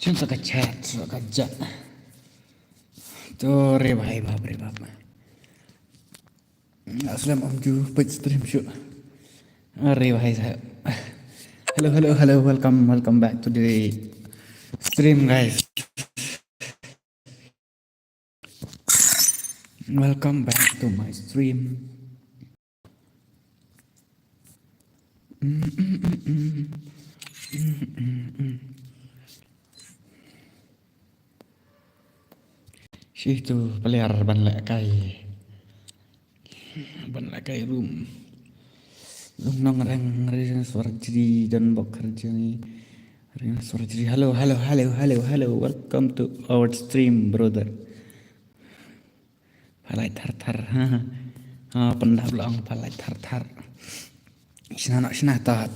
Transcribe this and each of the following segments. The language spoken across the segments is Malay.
Cuma tak chat, tak kerja. Tuh bapak. Assalamualaikum, baik stream show. Bahai saya. Hello, welcome back to the stream, guys. Welcome back to my stream. Situ peliar ban lekai room. Lung nong reng suara jadi dan bok kerja ni. Reng suara jadi. Hello. Welcome to our stream, brother. Palai tar. Pendak long palai tar. Sina ta.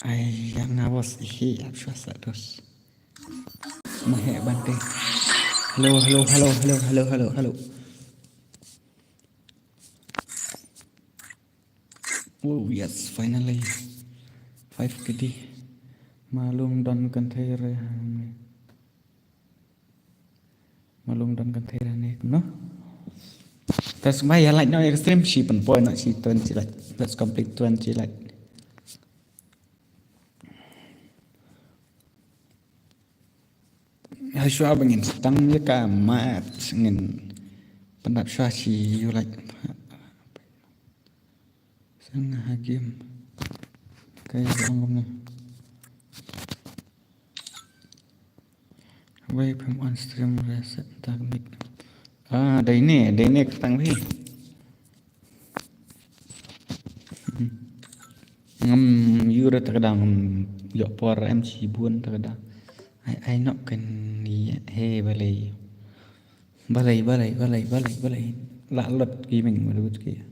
Ay, yang ngawas ihi absyasa dos. Mahe bante. Hello. Oh yes, finally 5 kedi. Malum dan kanthera ni, no? Tas mai like now extreme sheep and boy not she 20 like. Let's complete 20 like. Haswa bangin tang ya ka mat ngin pendap syah shi you like sang hakim kayak orang ni. Wait from on stream reset teknik. Đây nè tăng đi. Ngam yura terkadang yok por MC buan terkadang. Ai nok kan ni he balai. Lạ luật kỳ mình mà được kìa.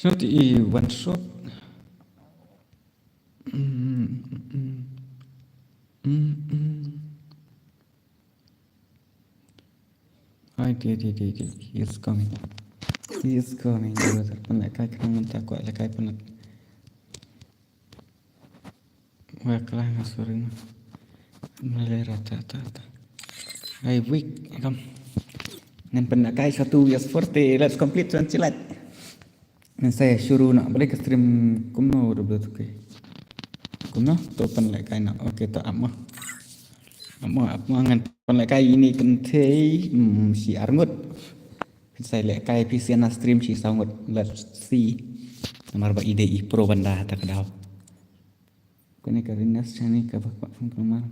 Shot one shot. He is coming, brother. Penat kai kena mentak kuat lekai penat. Waklah ngasurin. Mulai rata. Hai week, come. Ngan penat kai satu yes forte. Let's complete 20 let. Ngan saya suruh nak balik ke stream kumno udah betul ke. Kumno tu penat kai nak. Okey tak amah. Apa ngan penat kai ini kentai si Arngut. Saya lihat kai PCN stream si sangat. Let's see. Nomor ba ide pro banda tak dah. Kini karinas chani ka bapak pengkemar.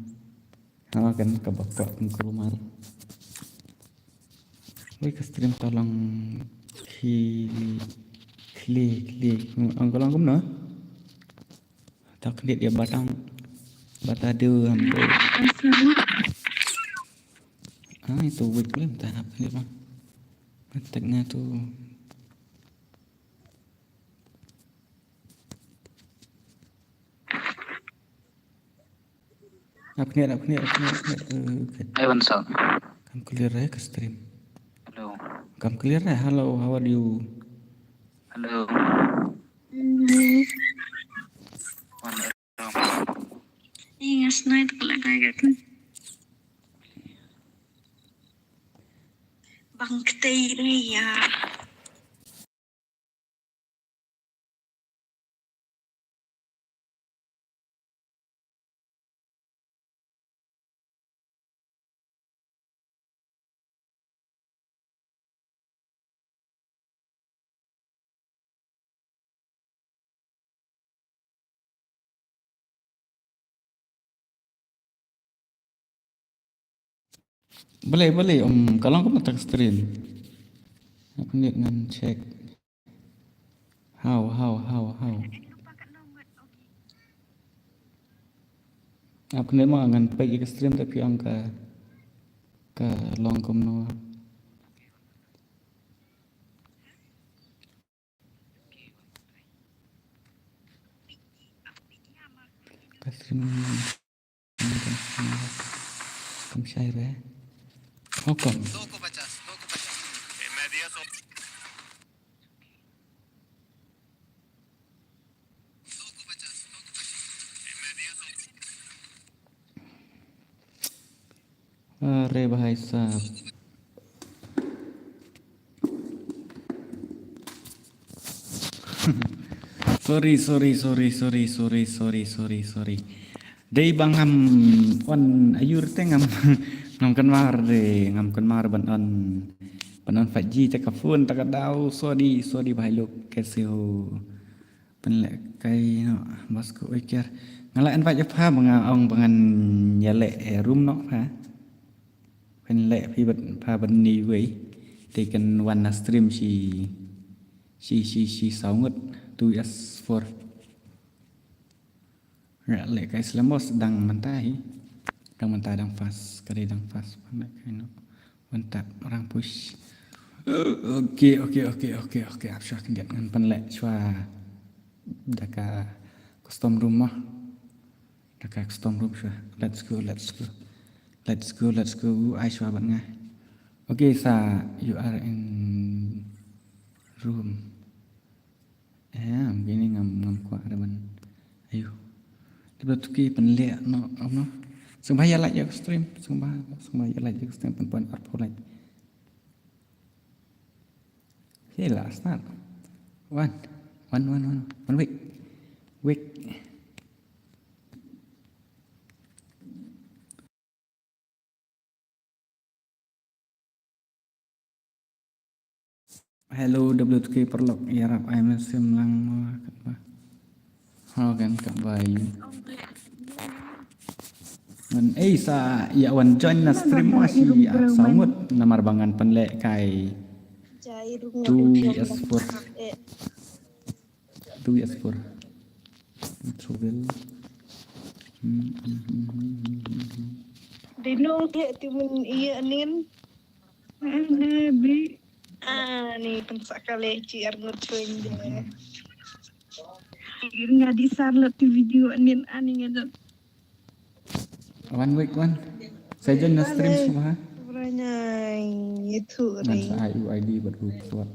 Hawa kan ka bapak pengkemar. Wei ka stream tolong klik angkolang kum no. Tak klik dia batang batade hampa. Itu week belum tak apa ni bang. Tengah tu apa ni Evan Sal. Kam clear ya ke stream. Hello. Kam clear ya. Hello, how are you? Hello. Ingas night talaga gitu. Bangkitay ya. Boleh om, kalau kamu tak stream. Aku lihat dengan check. How. Aku lihat mau ngan pergi ke stream tapi angka ke long komno. Ke stream kamu share ya. Hukum. अरे भाई साहब sorry. Dei bang ngam on ayur te ngam ngam kan mar ban on 5G te ka phone ta ka dau sorry bhai log kaise ho pen le kai no bas ko iker ngala an va pha banga ong bangan ya le room no pha pen le phi bat pha ban ni wei te kan wan na stream si sáu ngất 2S4 Rạ lệ cái slamos đằng mentai đằng fast cái đằng fast pandai cái nó mantap orang push oke absyak dia dengan penlek cua daka custom rumah daka custom room cua let's go ai cua bạn ngay okay sa you are in room begini ngam kuat ada man ayo tiba tuki penlek no sembahya like ya stream sembahya like ya stream perempuan arpo like okay lah start one week hello WTK perlok ya rap I'm sim lang kan kabayu Ngan sa ya wan join na stream masih samut namar bangan penlek kai 2S4 trouble Dino dia timun iya nin. Nabi. Nih pensak kali ciar ngucuin dia. Nggak di Charlotte di video nin ngedot. one week saya join na stream semua Beranya itu ngan sa IUID berbuat keluar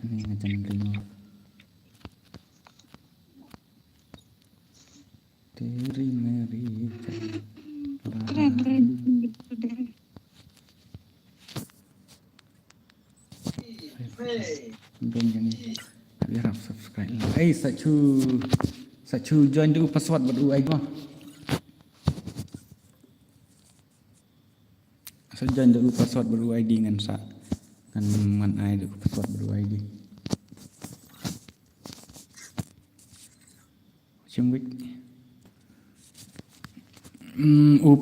ini ngajang lima dari Mary keren belum ini biar subscribe sachu join dulu password baru ai mah saya join dulu password baru ID ngan sa ngan ai dulu password baru ID cungwik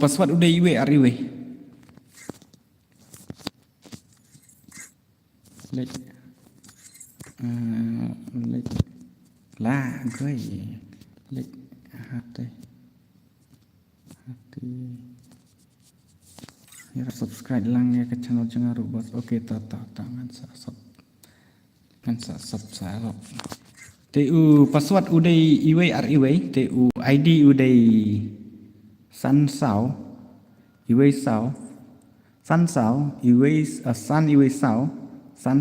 password udah iwe ariwe let lah gue let hati ya subscribe lang ya ke channel Cengaru bos oke tangan sub sarap tu password udah iwe ariwe tu ID udah san sao iwe sao iwe san iwe sao san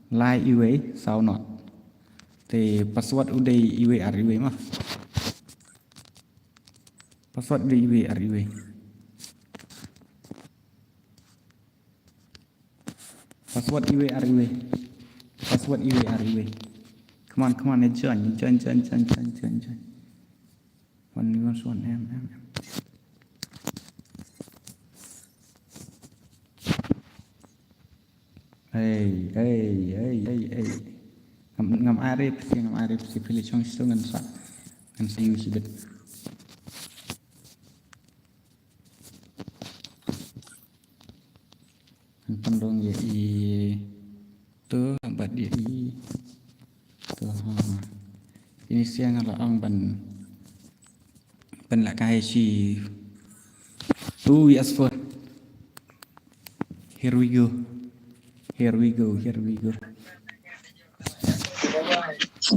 lai iwe sao not te password udah iwe ariwe mah password udah iwe ariwe password iwe ariwe come on join one em hey ngam arif si pilih chong ngan sa yu si bet pendong ya i tu abad dia i tu ini siang là ông bên là cái gì 2 years for here we go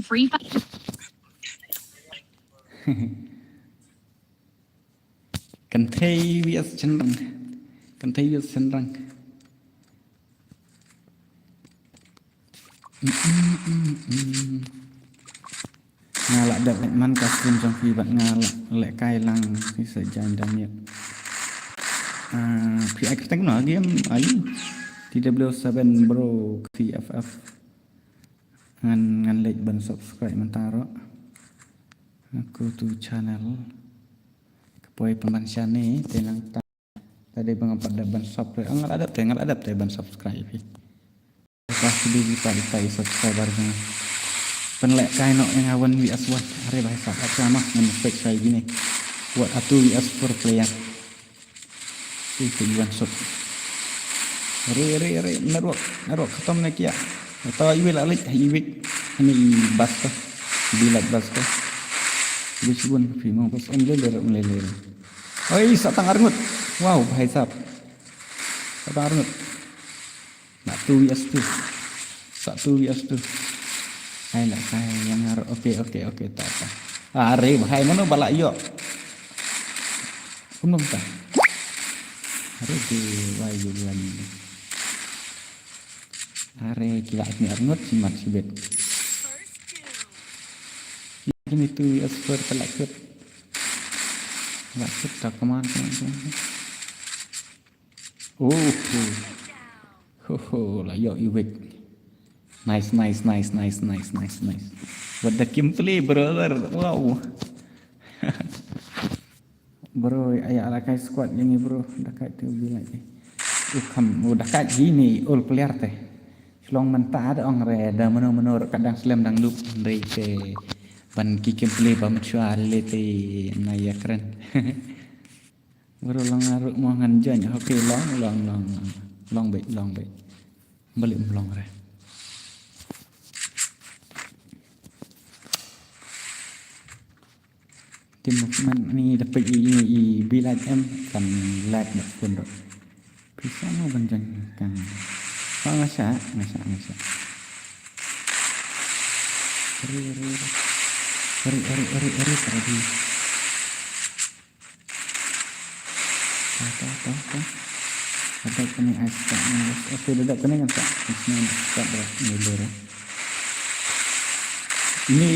Free Fire. cần thấy viết chân răng Nga lại đập lại man custom trong khi bạn Nga lại cài lăng khi sợi dàn đam miệng thì anh tính nói game ấy TW7 Pro TFF ngan like ban subscribe mentaro aku tu channel kepoy pemansya ni tenang tadi bang pada ban subscribe ngal adap te ban subscribe pasti di subscriber dengan penlek kain no yang awan WS one are bahasa sama dengan spek saya gini buat atu WS for player itu one shot re narok ketom nak ya atau iwil alik iwik ini basta bilat basta bisbun fimo pas leler oi satang arngut wow bahai sap satang arngut nak tu yes tu satu yes tu ai nak kai yang ngarok okey tak are bahai mana balak yo umum tak are di wayu lagi are kila ni arngut simat sibet ini tu asper telakut tak keman lah yo iwik nice what the gameplay brother wow bro ayah alakai squad yang ni bro dekat tu bilang udah kat gini all player teh long mentah ada orang reda menur kadang slam dang loop dari ke ban ki gameplay bam chuale te naya keren bro long aruk mo nganjan okay long bet balik long re tim movement ni dapat ini bila kan lag dak pun dok bisa mau banjang kan ngasa ri tadi ada kena aska oke dadak kena kan tak tak berat ini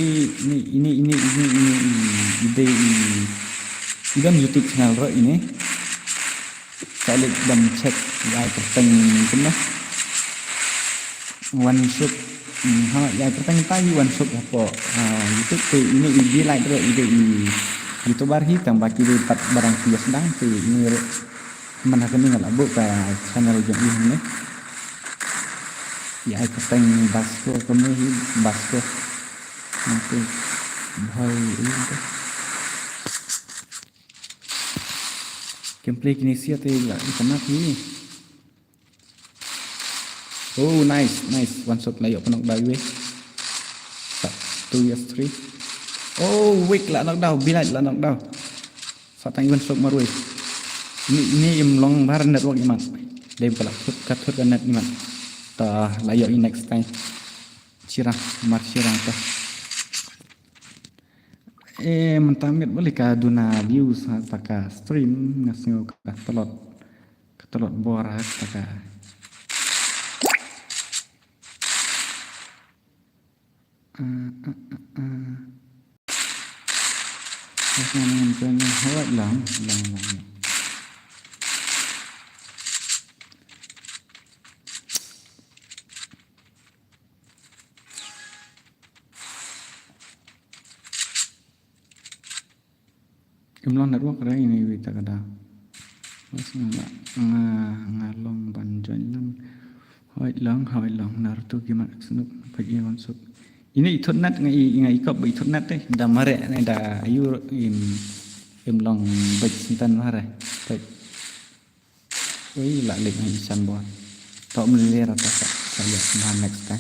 ide dan YouTube channel ro ini saya dan cek ya perteng kena one shot ya perteng tadi one shot apa YouTube tu ini ide like ro ide YouTuber hitam bagi dapat barang dia sedang tu ini mana kena nggak buka channel jom ini ya perteng basko kami basko nanti bahaya ini gameplay kini siap lah kena ni oh nice one shot layak penok bayu 2 years 3 oh weak lah knock down bilat lah knock down satang one shot marui ini im long bar network iman dia pula katur kan net iman tah layak ini next time cirah ta mentamit boleh ka duna views taka stream ngasih ka telot borak taka lang Imlon network rai ini kita kada. Mas ngalong banjon lang. Hoi lang Naruto gimana senuk bagi masuk. Ini internet ngai ikop internet teh dah mare dah ayu imlong baj sintan mare. Baik. Oi lak lek ngai isan bon. tak melihat rata saya mahan next time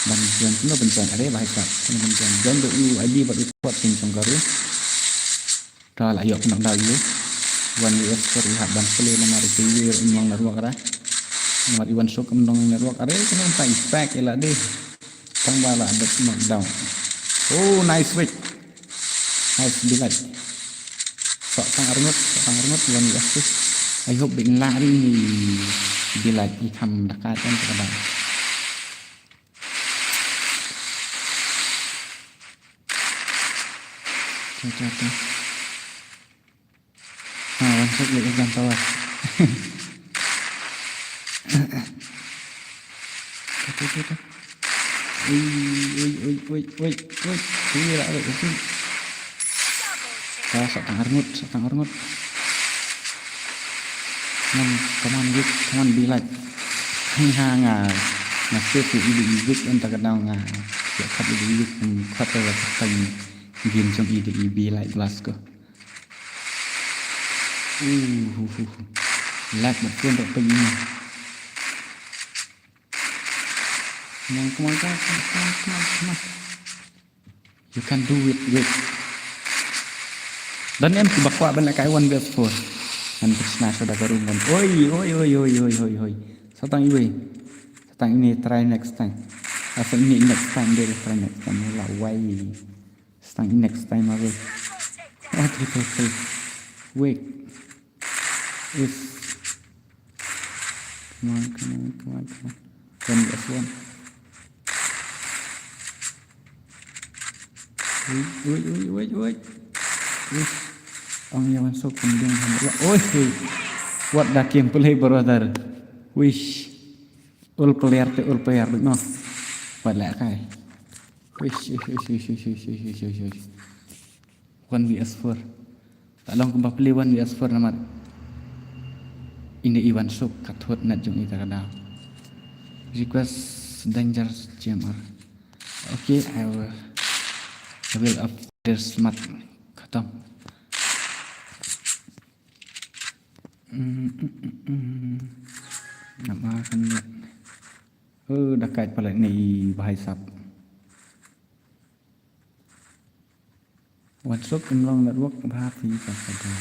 dan tuan semua pencarian ada bahasa pencarian jangan tu ID bagi kuat pincang karu dah lah yuk nak dah yuk wan US lihat dan play nomor itu memang network ada nomor Iwan Sok memang network ada kena tak effect lah deh tang bala ada knockdown oh nice wait nice delight sok tang arnut wan US I hope big lari ni delight ikam dekat kan kadang Caca. Wan Sok lagi jam tawar. Caca. Ui. Ini lah ada itu. Satang arngut. Kaman bilat. Hang ngasih tu idik entah kadang ya kat idik kata game som idik bilat kelas ko. Lag betul tak pergi. Come on. You can do it, wait. Dan em si bakwa ban kai 1v4. Nan Krishna sudah garungan. Oi. Satang ini try next time. Asal ini next time dia try next time lah why. Satang ini next time away. Okay. Wait. If come on. One plus one. Wait. Ang yaman sok pending hamra. Oi. What the game play brother. Wish. All player no. What lah kai. Wish. 1vs4. Tak long kembali play 1vs4 nama. Ini Iwan Sok kathot nak jung ita kada. Request dangerous jammer. Okay, I will up this smart khatam. Nama kan dah kait pala ni bahasa. Wan Sok long network bahati pada.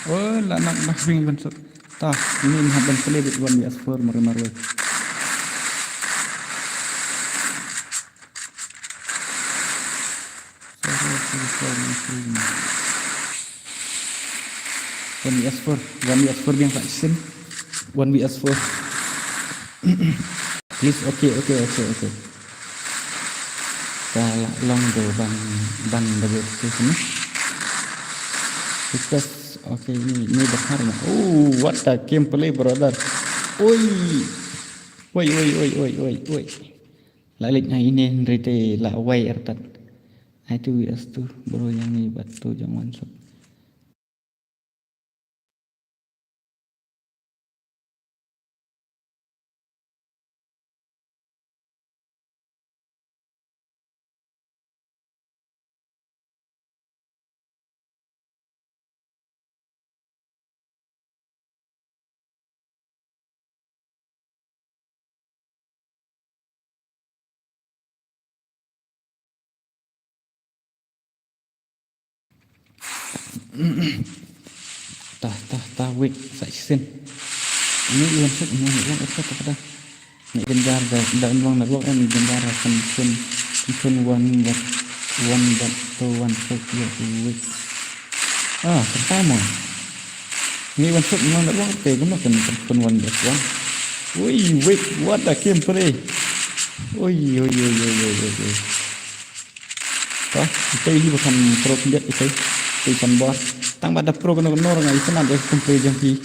Oh, lah nak bahing Wan Sok. Tah, ini haban play with 1vs4 maru. Sorry. 1vs4 yang tak sim 1vs4 please okay kalau long do ban double station request okay ini bakar na what the gameplay brother oi lalik na ini rete la way ertat itu vs tu bro yang ni batu jangan sok. Tah wait section ini Iwan Sok ini network apa pada nak genjar dah ulang network kan genjar akan pun one but to one Sok ya wait pertama ini Iwan Sok ulang network apa guna kan pun one but one wait what the game play oi kita ini bukan pro penjat ikan bos tang pada pro kena orang itu nak komplain jangki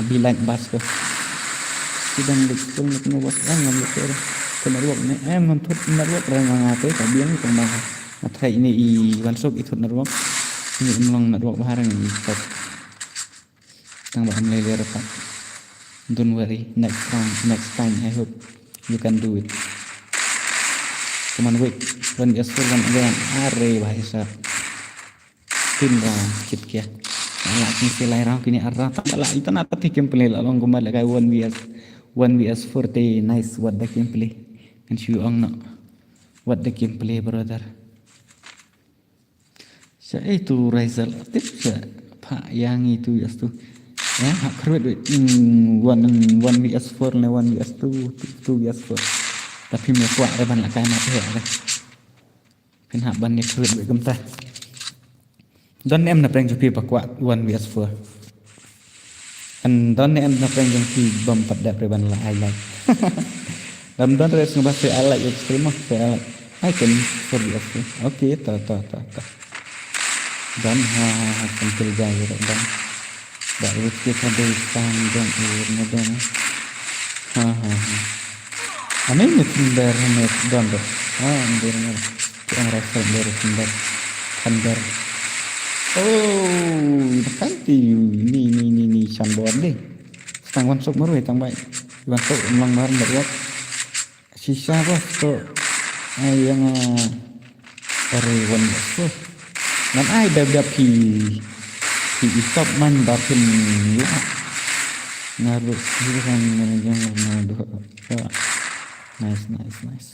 bilang bas ke sidang betul nak bos ngambil kena ruak ni mentut ruak orang ngatai kabiang itu mah matrai ini Iwan Sok itu ruak ini ulang ruak barang ini tang bahan leler pak don't worry next time I hope you can do it Cuman week 1 vs 4 1 again. Are bahasa tim chit kia. Ala kini selai rau kini arah tak ala itu nata ti gameplay la long kembali kai 1 vs 4 te nice what the gameplay. And you ong no what the gameplay brother. Sa itu Rizal tips sa pak yang itu ya tu. Ya, hak kerut 1 vs 4 le 1 vs 2 2 vs 4. Tapi me kuat re ban la kai mat he re. Pin hak ban ni kerut be gemta. Don em na preng chu pi pa kuat 1 vs 4. An don em na preng jong pi bom pat da pre ban la ai like. Dam don res ngabas se I like extreme se I like. I can 4 vs 4. Okay, ta. Dan pentil jaya dan dak rupi kada panjang urna dan amin mutindar net dan andirnya yang rasa dari sindar kandar kanti ni sambor deh setang sok maru tang baik sok ulang bahan berat sisa bos to yang dari wan bos nan ai dah pi stop man batin la ngaru kan yang ngadu nice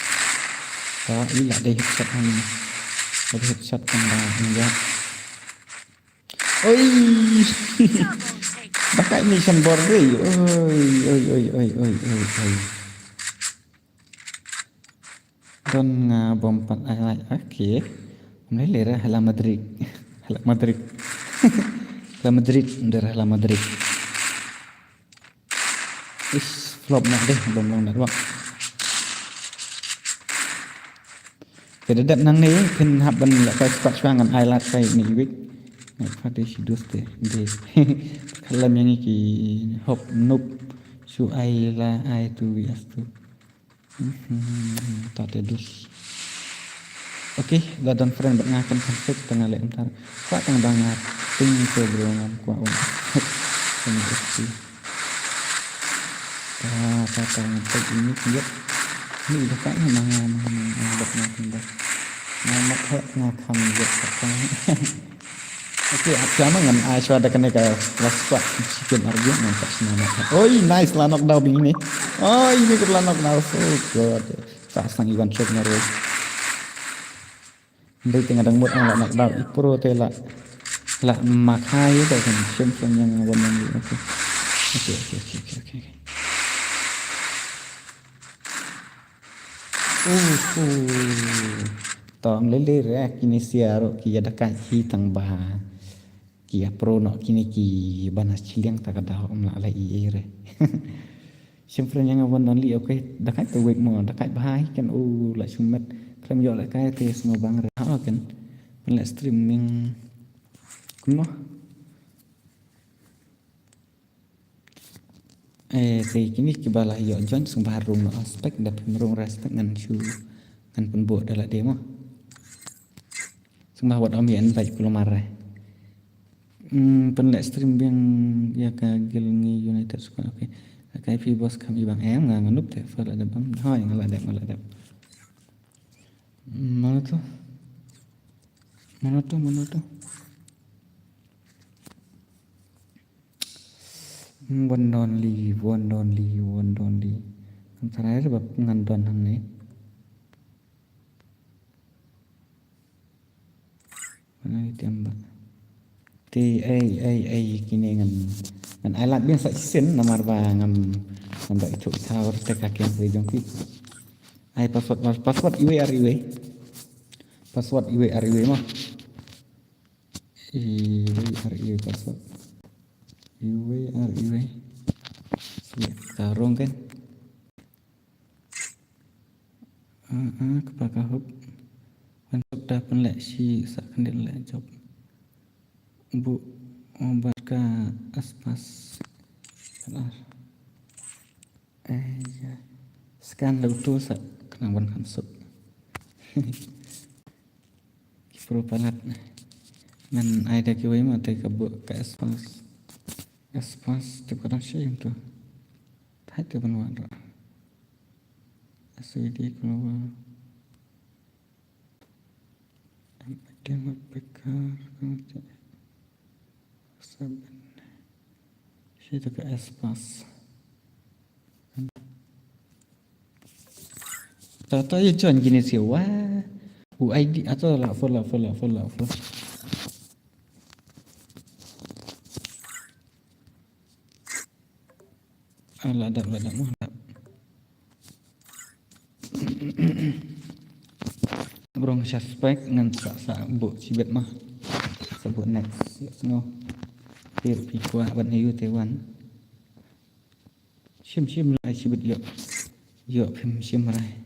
ta ila deh headshot kan ya oi bakal ni sambor deh oi don ngabom pat ai okay. Mulai lera hala Madrid darah Madrid is flop nak deh belum nak bang kedadap nang ni pin hab ban la kai spat swangan ailat kai ni wik nak pada sidus deh kalam yang iki hop noob su ai la ai tu bias tu tak tedus. Okey, gadon friend buat ngakan konsep tengah lek entar. Kuat tengah banget ting sebelum kuat on. Konsep. Kata ngetek ini dia. Ini udah kan mangan buat ngakan dah. Nama hek ngakam dia kata. Okey, apa ngan ai suada kena ke kelas kuat chicken argu nampak semangat. Oi, nice lah knockdown ini. Oh, ini ke knockdown so good. Tak sang Iwan Shop ngaruh. Đây tengah đang buat nak daw pro te la makai itu kan champion yang warna ni okey. Tong lele re kini siaro ki ada kai tang ba. Ki pro no kini ki banas ciliang tak ada om la i re. Champion yang warna ni okey. Dakai tu wek mo dakai bahai kan la sumet. Kami jual kai tes mau bang reha kan live streaming kuno kini kibala yo join sung barung no aspek da pemrung respect ngan chu ngan penbuat dalam demo sung bahwa ambian baik kulo mare pen live streaming ya ka gilngi United Squad okey kai fi bos kami bang nganup te fa ada bang hoi ngaladap Mana tu? One only. Yang terakhir sebab ngandon hang ni. Mana ditembak? Kini ngan alat biasa sen nomor ba ngam ndak itu tower tek kaki yang berjong ki. Ai password iwe mah iwe password iwe tarung kan kepaka hub untuk dapat lek si sakkan lek job bu obat aspas ya scan lagu tu sak kenangan kansut perupalat men ada kiwai mah te kabu ka espas te kadang syim tu thai te banwa ra asidi kuno Tema bekar saban. Situ ke espas. Tahu ya cuan gini sih wah. UID atau lah full. Ladak mah. Brong suspek ngan sa bu sibet mah. Sebut next. No. Pir pikwa ban ayu tewan. Sim lai sibet yo. Yo phim sim lai.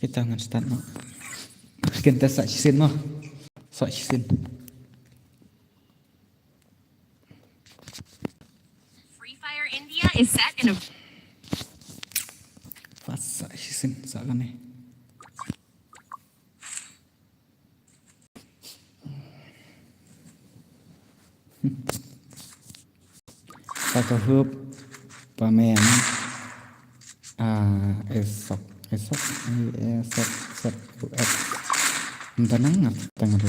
Kita ngan start no. Kita sak sin no. Sak sin. Free Fire India is set in a Pas sak sin sak kan ni. Pakahup pamen esok buat tanang tanggal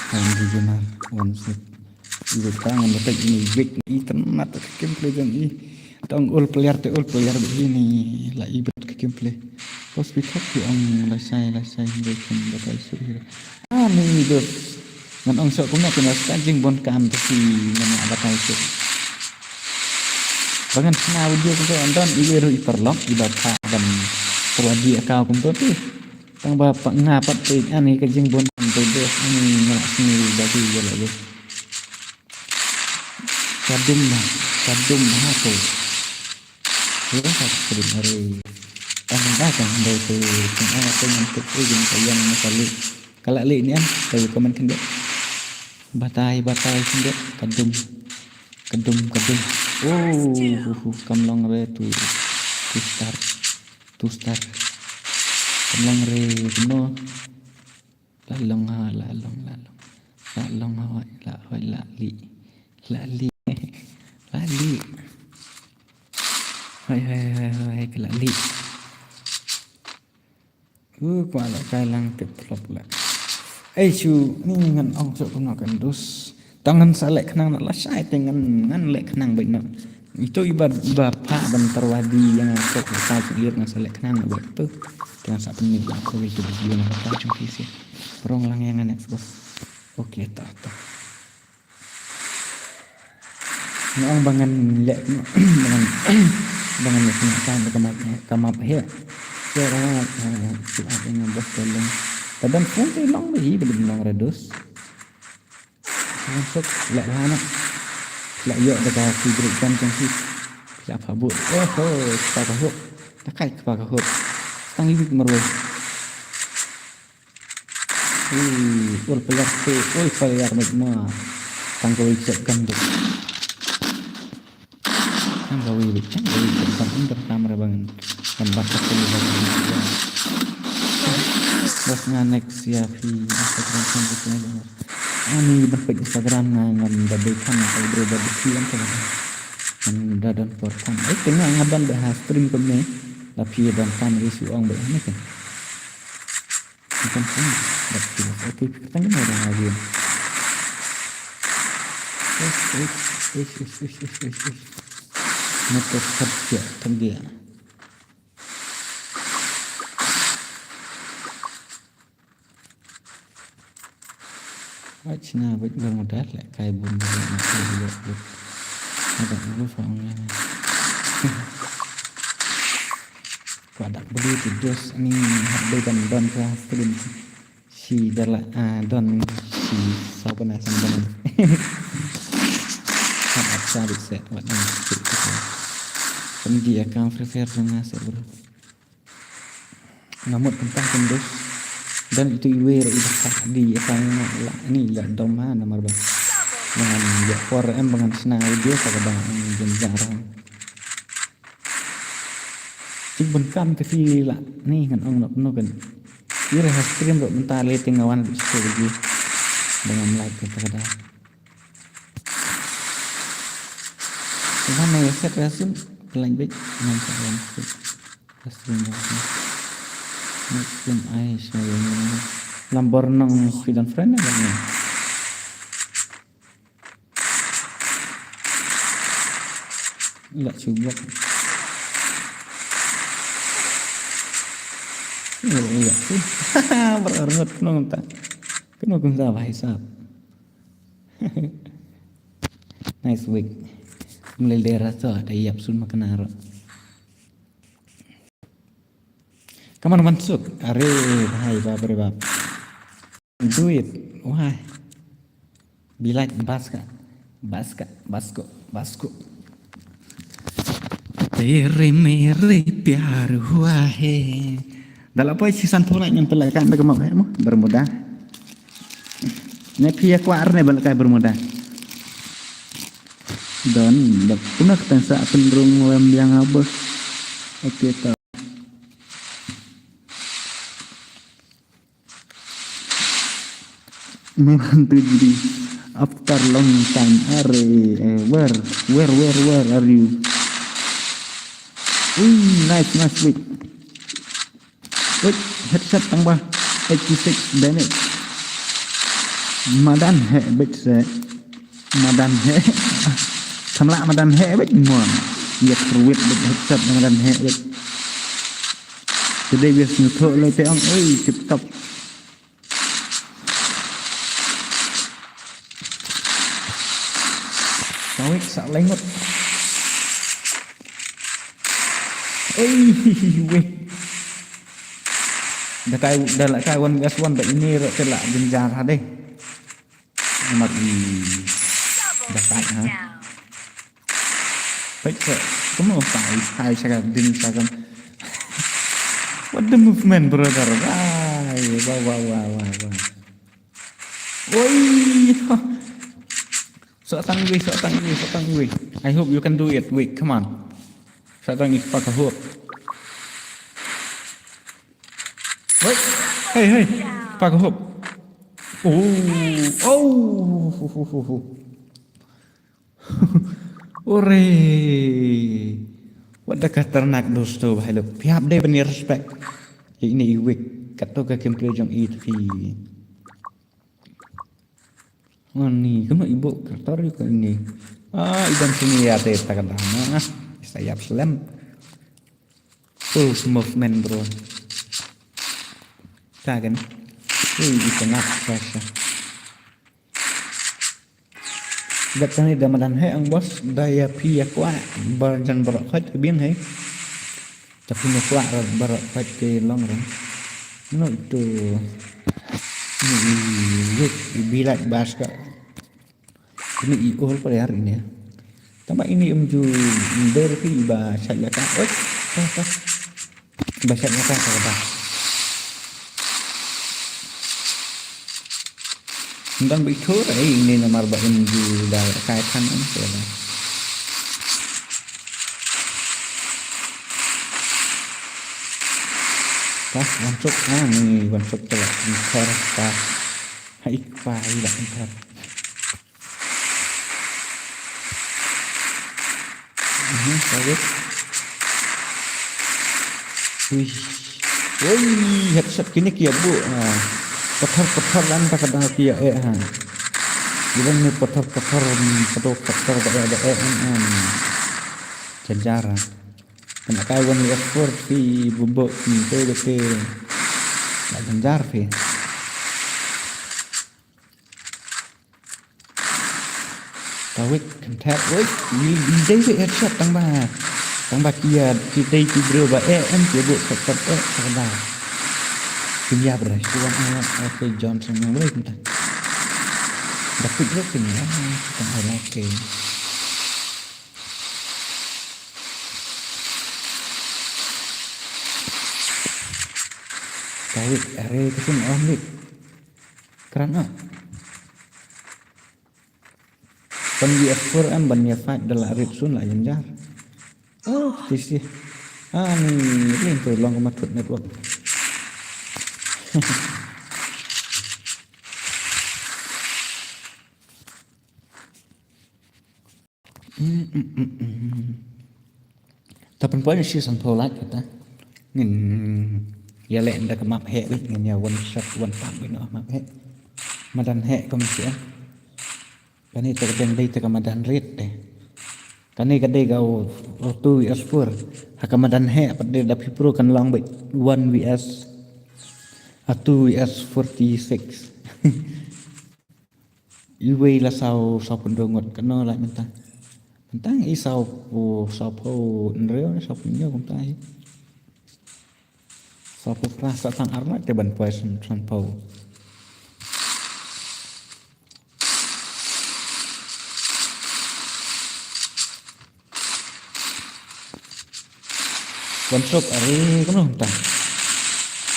tahun dijual onset itu tangan betul ini week ini temat kekim play ini tong ul player begini lah ibet kekim play pos pick yang lasai bikin betul suhir ni dos ngan ong sok kumna kena kanjing bon kam si nama batai sok Bahkan kena audio ko anton iweru iperlok di bapak dan terwadi akau kumto tu tang bapak ngapat pe ani kajing bon kumto des ani ngelak sini bagi lagi kadum ha ko ya tak sedih hari dah kan dari tu kena apa yang untuk ujung kalian sekali kalau li ni an dari komen kendek batai kendek kadum kamlong re tu start kamlong re no lalong li hai ke li kwa la kai lang tip flop la chu ni ngan ong sok ko kan dus tangan salek kenang nak lasai dengan ngan lek kenang baik nak itu ibarat bapak dan terwadi yang aku tak lihat ngan salek kenang buat tu dengan sak penit aku itu dia nak apa cuma sih rong lang yang next bos okey tak Nang bangan lek bangan lek kan kamap he saya sudah dengan bos tolong padahal pun long bagi belum long redus masuk lek anak lek yo dekat figure kan sih lek pabut pakahuk takai pakahuk tang ibik merwe ul pelar magma tang ko ikut kan tu tang ko ibik kan under kamera bangun kan bakat ni bos nganek siafi Instagram kan ani berpek Instagram ngan babaikan atau berbagi film kan dan porkan tengah ngaban dah stream kami tapi dan kan isu orang banyak kan tapi oke kita ni ada lagi motor kerja tengah Cina bermodal like kayak bumbu ada dulu soalnya ada beli tidos ini harga dan film si dala don si siapa nasan don sangat sadis ya buat nanti dia akan prefer dengan saya bro namun tentang tidos dan itu iwer di akan ini lah doma nomor bang dengan ya for dengan senang audio kadang jarang cik benkam TV lah nih kan ong no kan ira stream dok bentar liting awan bisa lagi dengan live kadang mana ya set resume lanjut dengan stream Muslim Aisyah yang lambor nang Speed and Friend kan ya. Enggak coba. Iya sih. Berenget nong tak. Kena gum salah hisap. Nice week. Mulai daerah tu ada iap sun makan arok. Kaman masuk. Are, hai bab. Do it. Why? Be like Basko. Tere mere pyar hua hai. Dalam apa isi santunan yang pelaikan bagaimana kamu bermudah. Ini pihak kuar nih balakai bermudah. Dan punah tensa cenderung lem yang abos. Oke tak. Memang jadi after long time. Where are you? Nice week. Wait, headset tambah 86 damage. Madan he bit se. Madan he. Samla madan he bit mon. Dia terwit bit headset madan he bit. Today we snuto le teong tip top. Kawik sak lengot. Wait. Dah lah kawan gaswan tak ini rok celak jenjar deh. Mat dapat ha. Baik kamu hai saya din saya. What the movement brother? Wow. Oi. Sotang gue. I hope you can do it. Wait, come on. Sotang is pakai hook. Wait. Hey. Pakai hook. Oh. Ore. What the ternak dosto bahai lo. Piap deh benih respect. Ini week. Kato ke gameplay jong itu. Oh ni, kamu ibu kertor juga ini. Iban sini ya teta katanya. Saya slam. Full movement bro. Tagan. Di tengah pressure. Datang ni damadan hai ang bos daya pia kuat berjan berkat biang hai. Tapi ni kuat berkat ke long run. No itu. Ini bilat basket. Ini ikut pada hari ini. Tambah ini umju dari bahasa jaka. Bahasa jaka apa? Tentang bicara ini nomor umju dari kaitan ini. Pas masuk telah ntar pas hai pai dah ntar. Bagus. Headset kini kia bu. Petar dan tak ada kia ha. Ilan ni petar ada Jajara. Kena kawan ni ekspor fi bubuk ni tu tak genjar fi. Kawik kentat woi DJ fi headshot tambah kia kita itu berubah dia buat tetap ada. Dia beras tuan apa Johnson yang boleh kita. Dapat juga ni kita lagi. Kawik area itu omlit. Kerana Pandi ekspor banyak fight dalam ripsun lah jenjar. Sisi. Ni tu long matut network. Tapi poin season 4 like kata. giờ lẹ đã cái map hệ với nhà one shot one tap với nó map hệ mà đàn hệ có mình sẽ cái này từ bên đây từ cái mà đàn red đây cái này cái đây gạo tu vs 4 hak cái mà đàn hệ bắt đầu đập pro kan long bị 1 vs 2 vs 46 UV là sau phần đồ ngọt cái nó lại mình ta nghĩ sau phô rêu sau phần nhau cũng ta sau phô ra sau thằng Arnold thì bẩn quay sang phô one shot ari kan không ta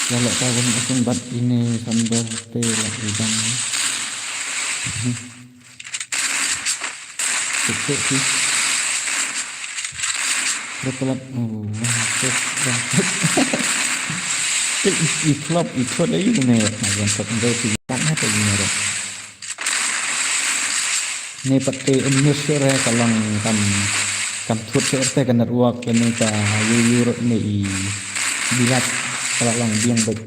kalau tahu akan bat ini sambil pe lagi bang Cek sih. Berkelap. Oh, cek. Cek iklop itu ada itu nih. Nah, yang terkenal di tanah atau gimana? Ini pakai Indonesia kalau kam tuh cerita kan ruak ini ka yuyur ini bilat kalau lang biang baik.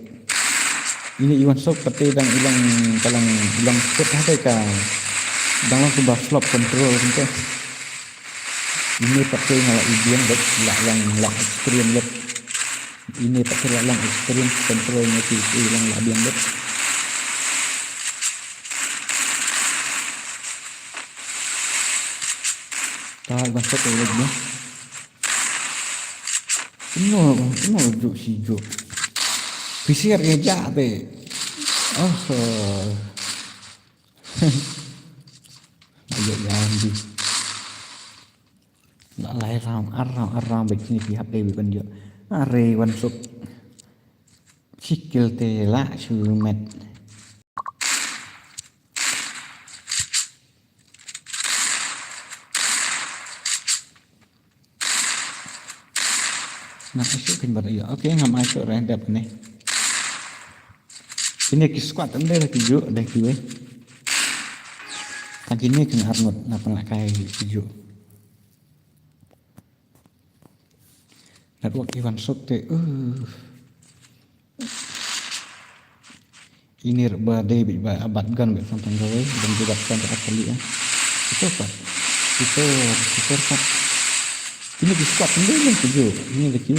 Ini iwan sok pakai dan ilang foot apa ka dalam kubah flop control gitu. Ini pakai ngalah ibiang bet lang extreme bet. Ini pakai lang extreme controlnya itu lang biang bet. Tahu masuk ke lagi. Ini juk si juk. Pisir aja be. Oh. Ayo jangan nak lai ram begini pihak dewi kan dia are wansuk sikil tela sumet nak isu kan bar ya oke ngam isu rendap nih ini ki squad ande lagi jo dah kiwe kan kini kena Arnold nak kai jo network Iwan Sokte ini badai abad gan bersama gawe dan juga sampai asli ya itu pak ini di squad ini tujuh ini lagi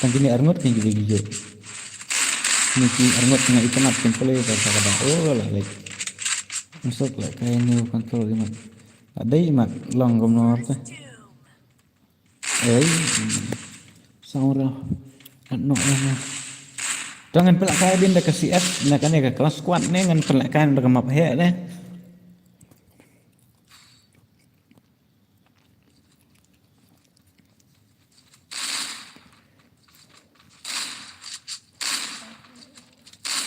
kan ini Arnold kan jadi hijau ini Arnold kena ikan up simple kadang lah like masuk lah kayak ini kontrol gimana ada imat long gomnor teh saura no jangan pelak kaya bin dah kasih es nak kan ke kelas kuat ni ngan pelak kaya dah map he deh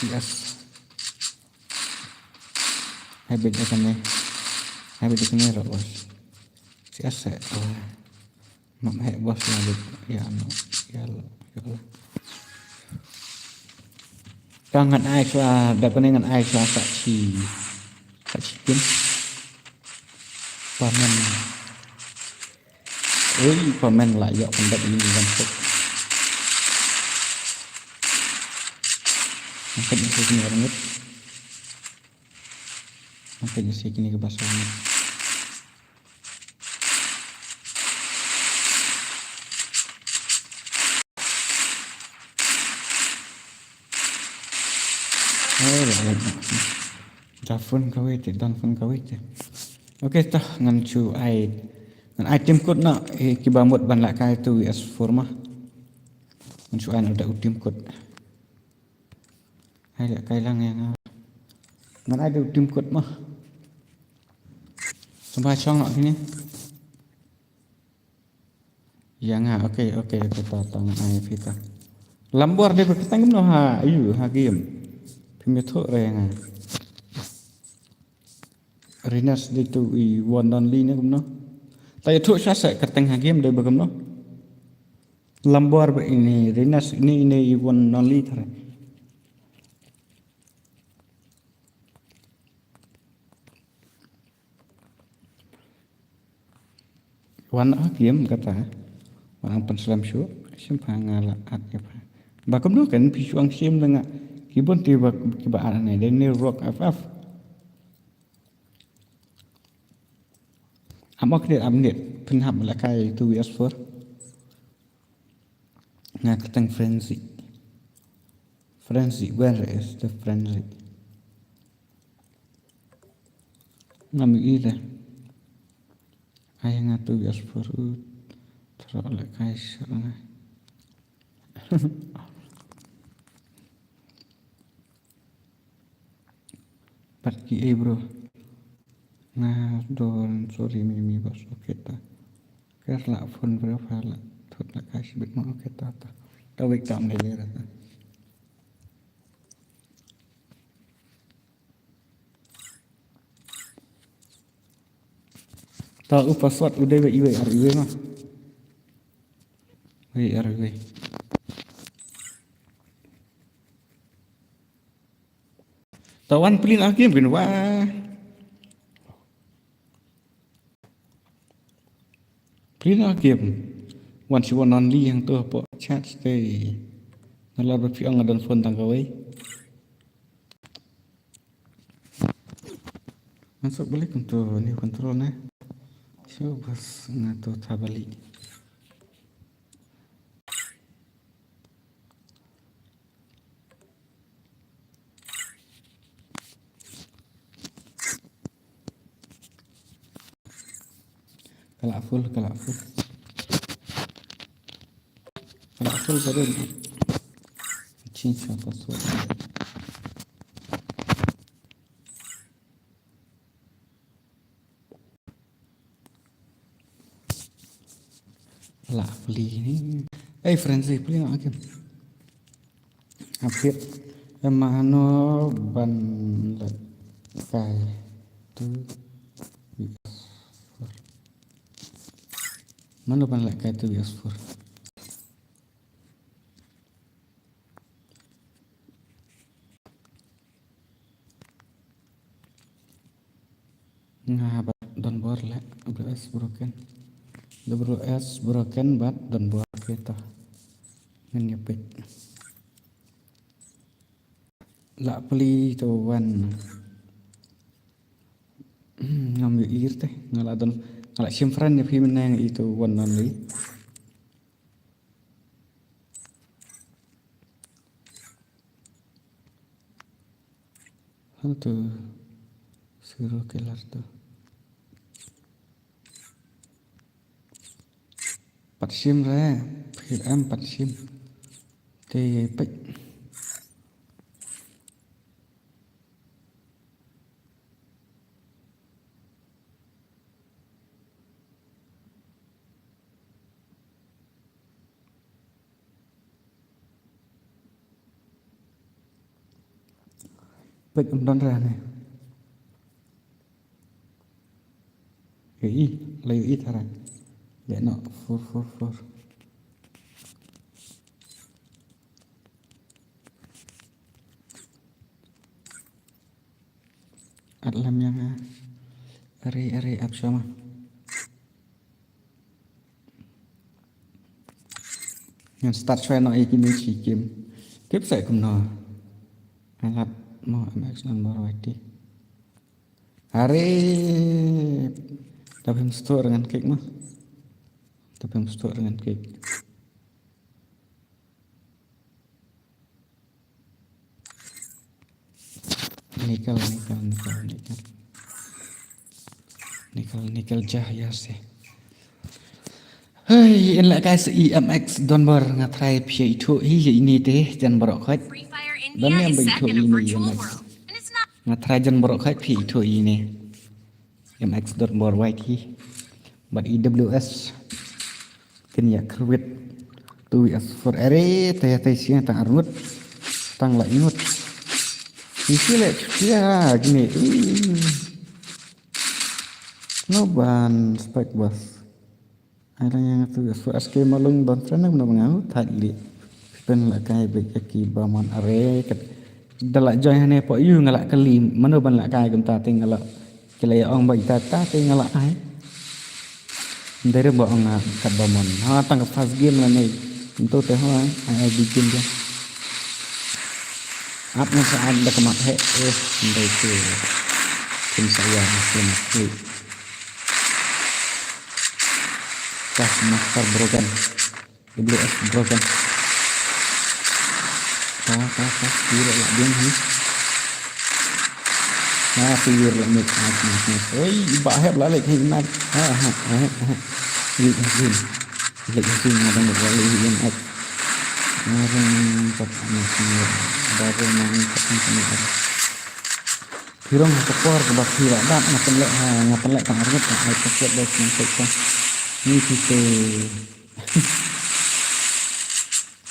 yes habis dah kan ni ros siasa map he bos lah ya no ya Allah kangen ai lah dapat dengan ai lah saksi pun pamen layak pendat ini langsung makanya sini orang makanya sini ke pasar Dafun kawit, danfun kawit. Oke, tah ngan cu ai tim kod nak kibamut ban lak kai tu as forma. Ngan cu ai ada tim kod. Hai lak kai lang yang ngan ada tim kod mah. Sampai chong nak sini. Yang oke ta ngan ai kita. Lambor dia berketang no ha game. Pemethuk yang Rinas itu one only ni kumno. Tapi tu saya keteng game dia bagam no. Lambor ini Rinas ini one only thare. One game kata orang penselam show simpang ngalat apa. Ba kom no kan pi chuang sim lenga kibon ti ba ki ba ne de ni rock af amok de am net pin hab la kai 2 years for nga katang frenzy where is the frenzy ngam ide ay nga 2 years for tro la kai sanga Pergi bro. Nah, don sorry mimi bos oke ta. Kerla phone berapa lah. Thot la kasih bit mau oke ta. Tawik tam le le ta. Ta password udah iwe iwe mah. Iwe. Tawan pelin akim bin wah. Pelin akim. Once you want only yang tu apa chat stay. Nalar berpiang ngadon phone tanggawai. Masuk balik untuk ni kontrol na. So bas ngato tabali. Kalak full baru change password. Kalak beli ni. Friends beli nak ke? Apit emano ban kai tu. Mana ban lek kai tu bias for. Nah, don't bor lek WS broken. WS broken but don't bor kita. Menyepit. Lak beli tu wan. Ngambil ir teh ngalak don ngalak simfran ya menang itu wan nanti. Tu suruh kelar tu. Pat sim ra, PM pat sim. Te pek. Pek don ra ne. Layu taran. Ya no 444. Atlam yang are up sama. Yang start share no ikini si game. Tiếp sẽ cùng nó. Alat mau MX nomor ID. Hari tapi store dengan cake mah. Tapi store dengan cake. Nikel Jahya sih. Hey, en lại cái sự EMX don bor ngatrai phi thu hi ini teh jan borok khat. Free Fire Dan India yang is set begitu in a ini virtual EMX. world, and it's not Ngatrai jan borok khat phi thu ini. EMX don bor YT. But EWS kin ya kruit 2S for are teh siang tang arnut tang lại nut. Isi lek ya gini. No ban spek bos. Ada yang tu so aske malung ban frana guna mengahu thadli. Pen la kai bek ki baman are kat dalak joy hane po yu ngalak kali mano ban la kai gum ta tinggal kele ong bai ta tinggal ai. Dari bawa ong kat baman. Ha tang fast game la nei. Untuk teh ho ai bikin dia. Apa saat dah kemak he sampai ke tim saya selamat klik kah master broken WS broken kah kira lah dia ni kira lah mid oi bahaya lah lagi nak lagi ada lagi yang up orang pertama semua baru mantap semua hirong tekor ke bak hira dak ngapen lek kang arep ai tekor des nanti kan ni kita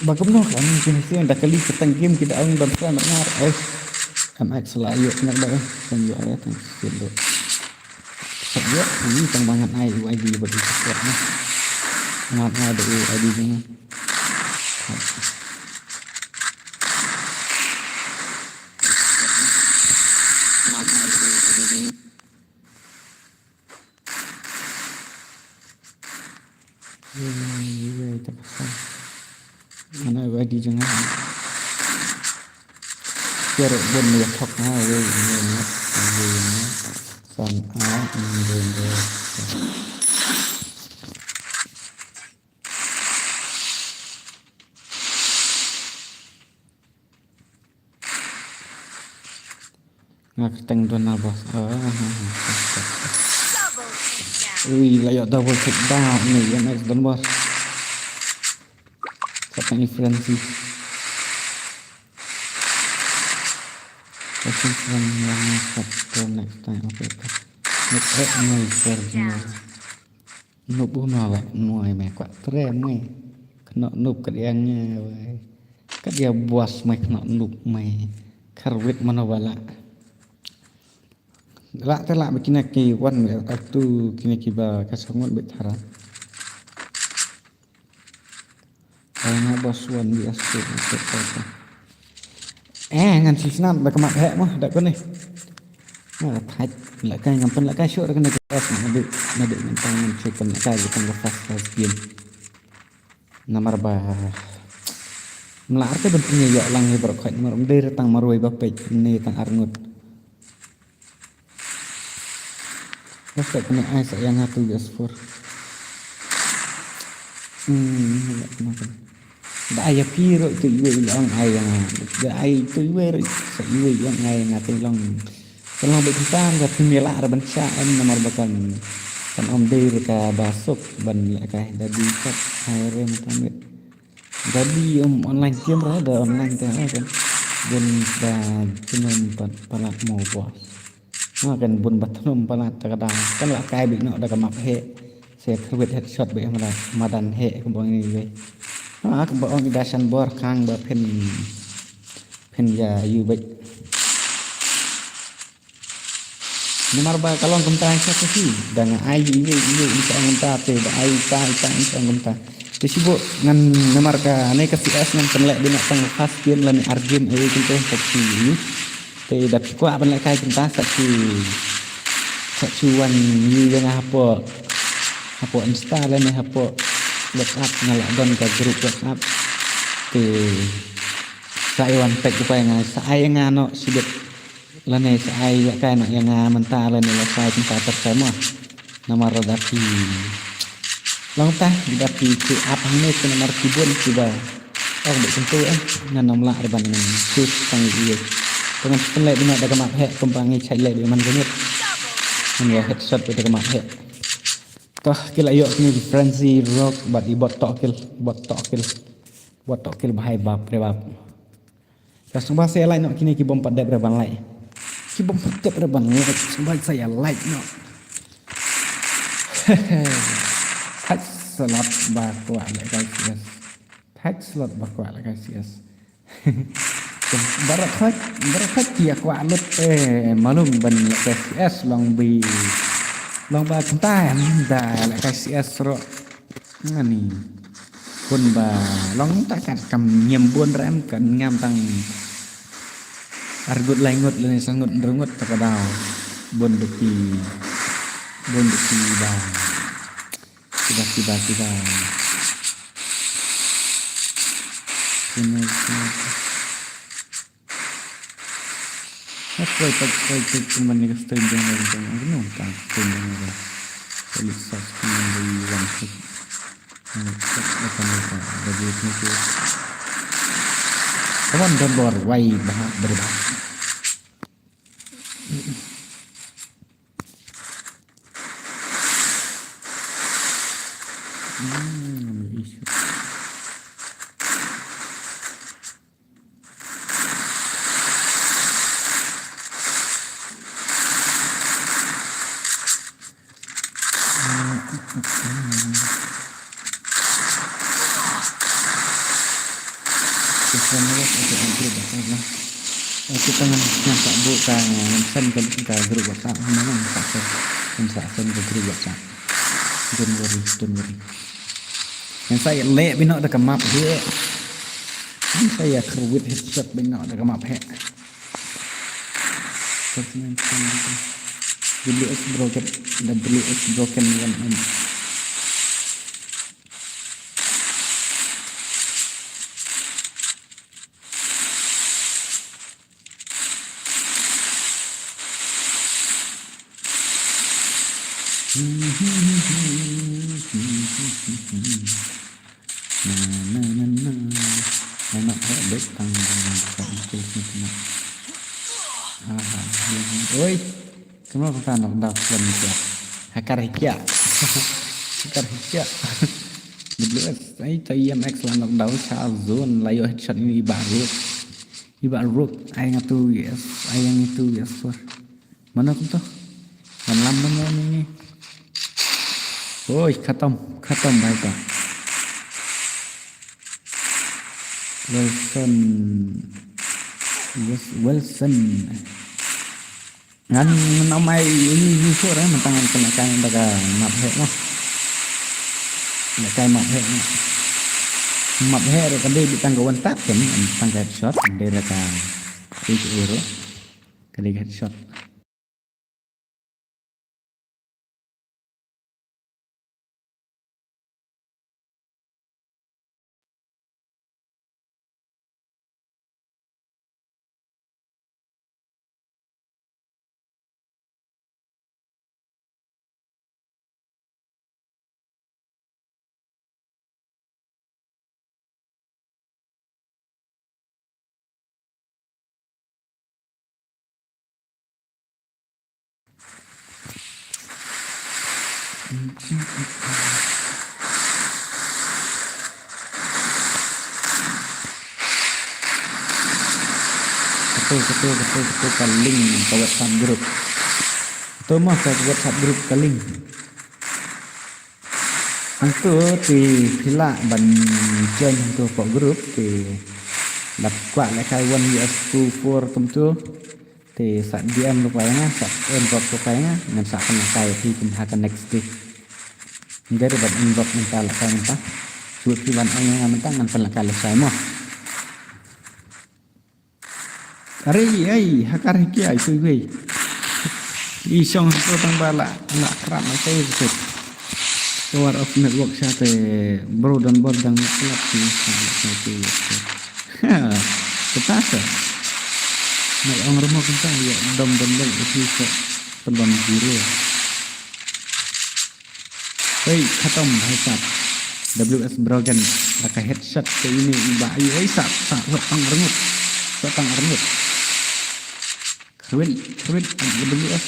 bagum noh kan jenis yang dah kali ketang game kita awang bangsa nak ngar amat selayu nak dah kan yo ayat kan silo sebab ini tang banget ai ID bagi tekor nah ngat ada ID ni mana ID jangan biar bon ya thok ha we san a nak teng dona bos layak double take down ni yang next don bos katanya frenzy kasi from yang satu next time okay next mai serjana nubu nolak nuai me kuat trem me kena nub kediangnya ke dia bos me kena nub me karwit mana wala lak telak bikin ki wan me atu kini kiba kasangon betara ayah bos wan biasa ngan si snap dah kemak hek mah dak kene thaj lak kai ngampen lak kai syuk dak kene kes nadek mentang cek lak kai tang fast game nomor ba melar ke bentuknya ya lang he berkhot nomor der tang maroi bapek ni tang arngut bos tak kena ai sayang atu gas4 đã ai piro tu iwe long ai đã ai tu iwe sa iwe yang ai ngate long kalau begitan ga pemila ada banca nomor bakan kan om de ka basuk ban la ka dadi kat aire mutamit dadi online game ada online kan bun da cuman palat mau bos kan bun batnom palat kada kan la kai bi no da ka map he se khwet headshot be madan he ko bang ni we aku bawa dasan bor kang ba pen ya yubek nomor ba kalong kentang satu sih dengan ai ini bisa ngenta te da ai ta bisa ngenta te sibuk ngan nomor ka ne ka CS ngan penlek bina tang khas kian lan argin ai kita saksi te da ku apa lek kai kenta saksi wan yu yang apa insta lan apa WhatsApp ngalak don ke grup WhatsApp te saya wan tek upaya ngai saya ngano sidet lane saya kai nak yang mentah lane la saya tempat terkema nomor daki long tah daki ke apa ni ke nomor kibun tiba dek tentu ngan nomla reban ni sus tang dia dengan pelek bina da kemak hek kempangi cai le di man genit ngan ya headshot pada kemak hek toh kila yuk ni frenzy rock bat ibot tokil bahai bab rebab kasubah saya like nak kini ki bom padap reban like ki bom padap reban like subah saya like no touch slot bakwa like guys yes touch slot bakwa like guys yes barat dia kwa lut malum ban like yes long bi long ba kentai dah la kasih asro ngani pun ba long tak kat kam nyem bon ram kan ngam tang argut lengut le sangut rengut takadau bon beki ba tiba ini Poi cuman ni stream dengan aku nonton stream dengan Felix Sas dengan di one hit. Akan mereka bagi itu. Kawan dan wai berbah. Isu. Kita nampak bukan sen ke grup WhatsApp memang tak sen ke grup WhatsApp. Don't worry. Yang saya lek binok dah map he. Saya kerwit headshot binok dah map he. WS broken 1M. Enak baik oi semua kan dah film itu hakar hikia WS ai TMX lah knockdown cha zone layo headshot ini ibarat ai ngatu yes ai yang itu yes mana tu dalam ini oi khatam baik Wilson ngan namai ini user mentangan kenakan daga map he no nakai map he re kan dia ditangga one tap kan tangga headshot dia reka 3 euro kali headshot betul ke link ke WhatsApp group. Betul mah ke WhatsApp group ke link. Untuk di pila ban join untuk pok group di dapat lekai 1US24 tentu di saat DM rupanya saat inbox rupanya dengan saat lekai di pihak next day. Dari ban inbox mental lekai mentah. Suat piwan yang mentah dengan lekai lesai mah. Ai hakar hikia itu gue. Isong tu tang bala nak ram saya itu. Power of network sate bro dan board dan kelab ni satu. Ketasa. Nak orang rumah kita ya dom itu terbang biru. Hei khatam bahasa WS broken pakai headshot ke ini iba ai sat tang rengut. Tang rengut. Kerwin WS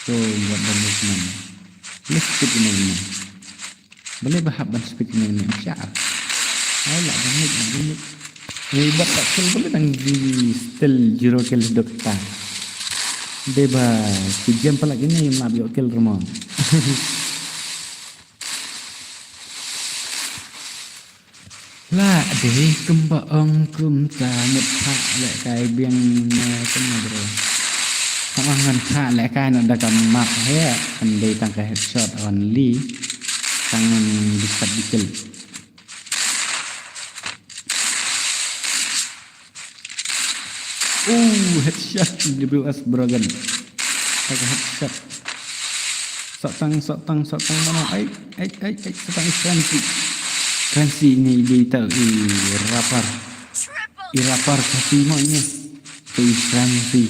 so buat banyak let's speak ini boleh bahas speak ini insyaAllah ayolah banyak ini buat tak kill boleh nang di still 0 kill dokter deba sejam pala gini mabio kill rumah lah deh kembang kumtamut hak lek kai biang kena bro kawangan hak lek kai nak dalam map he andai tangka headshot only tangan bisa dikil headshot WS broken tangka headshot sok tang mana ai sok tang Clancy ni dia tahu rapar. Triple Irapar kasi mo niya. Kay Francie.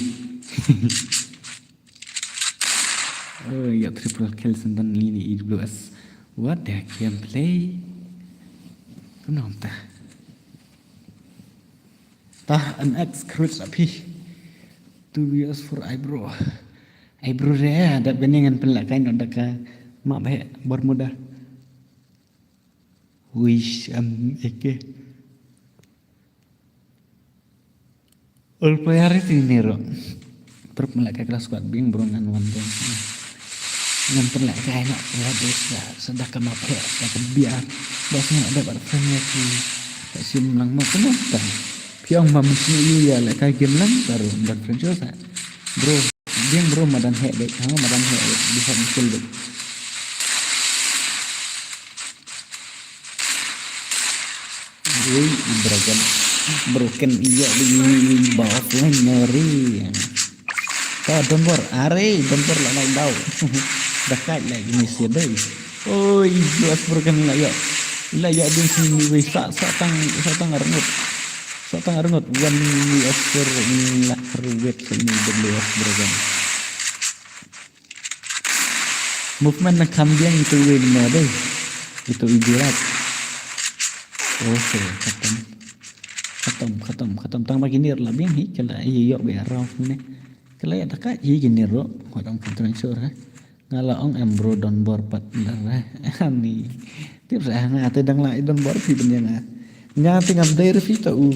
Oh, ya triple kill sentan ini EWS. What the gameplay? Kenapa tah? Tah an X cruise api. 2 years for eyebrow. Eyebrow dia ada beningan pelak kain ada ka mak baik bermuda. Wish eke. All player itu ni ro. Perp melak kelas kuat bing berongan wandeng. Ngan pelak kain nak ya desa sedah ka mak baik ka biar. Bosnya ada pada friendnya ki. Tak sim lang mau kenapa? Piang mamu sini ya lek kai game lang baru dan friendnya sa. Bro, dia bro madan hek dek, madan hek bisa muncul dek. Wih, beragam broken iya di bawah lain nyeri. Kau dombor, dombor lah naik dau. Dekat lagi ni sih deh. Oh, jelas broken lah ya. Lah ya di sini wih satang arnut. Satang arnut one after lah ruwet sini belas broken. Movement nak kambiang itu win deh. Itu ibarat. Okay, khatam tang bagi nir lah biang hi kala iyo be arau ni kala ya taka hi ginir ro hodam transfer ha ngala ong embro don bor pat lar ani tips ngate dang la don bor fi benya ngate ngam der fi ta u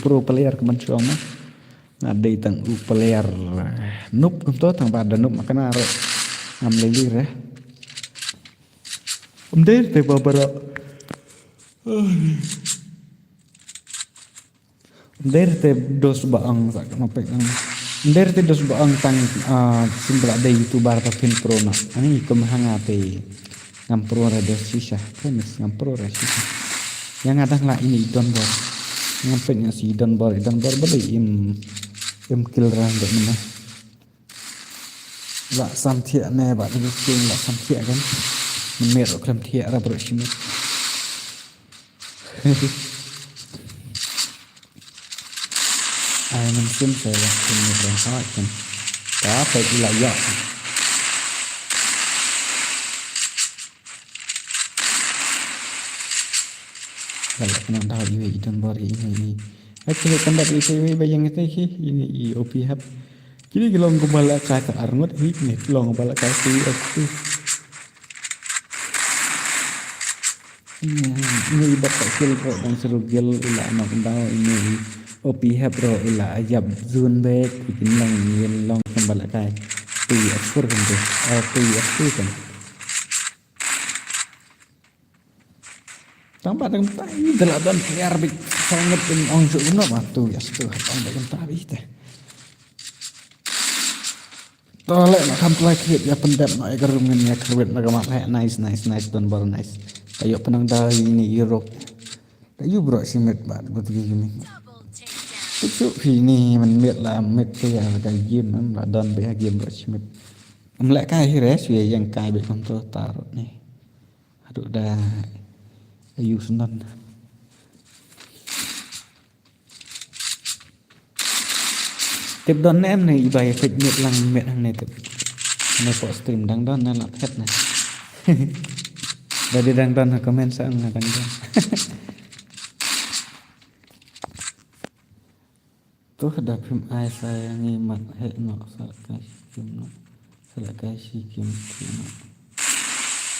pro player keman choma ngade tang u player nup to tang pada nup makana ro ngam lelir ha der te babara Derte dos baang sak napek ang derte dos baang tang simbra de youtuber ta pin pro na ani kumhangate ngam pro ra dos sisa premis ngam pro ra sisa yang adang la ini don bor ngam pen si don bor beli im kill ra de mana la samthia ne ba de king la samthia kan mer kram thia ra bro shimi ai mình xin sẽ là cùng một lần hỏi mình có phải là dọn kalau kena tahu ini dan baru ini actually kan dari ICW bayang itu ini OP hub jadi kalau ngobala ka arngot ini kalau ngobala ka aku ini ibarat skill kok dan seru gel ila anak tahu ini OP hub ro ila ajab zone back bikin long kembali kai tu ekspor kan tu tu ekspor kan tambah dengan tai delapan player big sangat ong su no waktu ya tu ang dengan tai teh tolek nak kamplai create ya pendap nak kerungan ya create nak mak nice don bar nice ayo penang dah ini Europe ayo bro simet bat betul gini Chút thì ni mình biết là mệt bây giờ là cái game nó là đơn với game rồi mệt em lại cái gì đấy suy rằng cái bị con tôi tao này được đa ayu senang tiếp đón em này bài phịch mệt lằng mệt hàng này tự này có stream đang đón nên là hết này và đi đang đón là comment sang là đang đón Tuh ada film ai sayangi mat he no salakai si kim no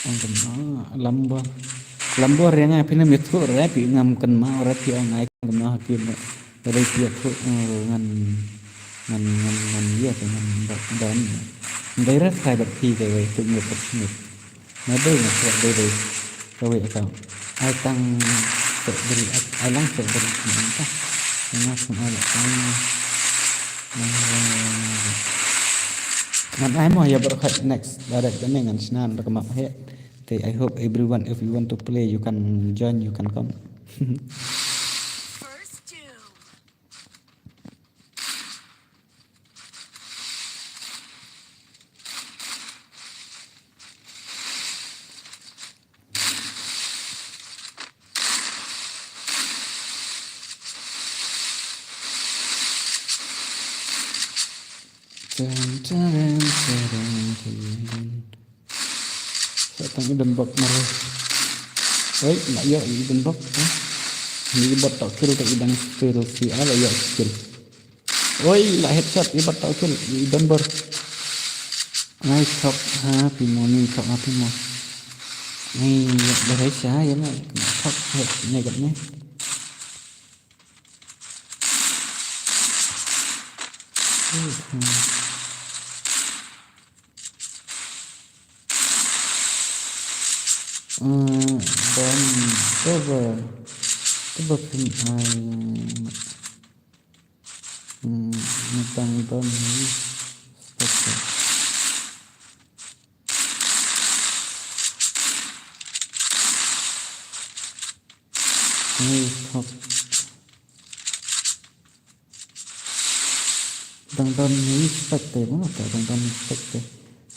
angkan no lambor yang apa ni metro rapi ngam kan mau rapi ang ai kan no hakim dari dia tu ngan dia dengan dan daerah saya berpi dari tu ni persmi nado ni saya dari kau itu ai tang beri ai lang beri entah Mas ada Ngan ai mau ya berkat next direct dengan senan rekamap he. I hope everyone if you want to play you can join you can come. First two. Saya tanya dan bak marah. Oi, nak ya dan bak. Ni bot tak kill tak idang skill si ala ya skill. Oi, lah headshot ni bot tak kill dan ber. Nice shot happy morning shot happy mo. Ni dari saya nak shot head ni kat ni. Dan coba pun tentang dan ini stop. Ini stop. Tentang ini spekte mana tak tentang spekte.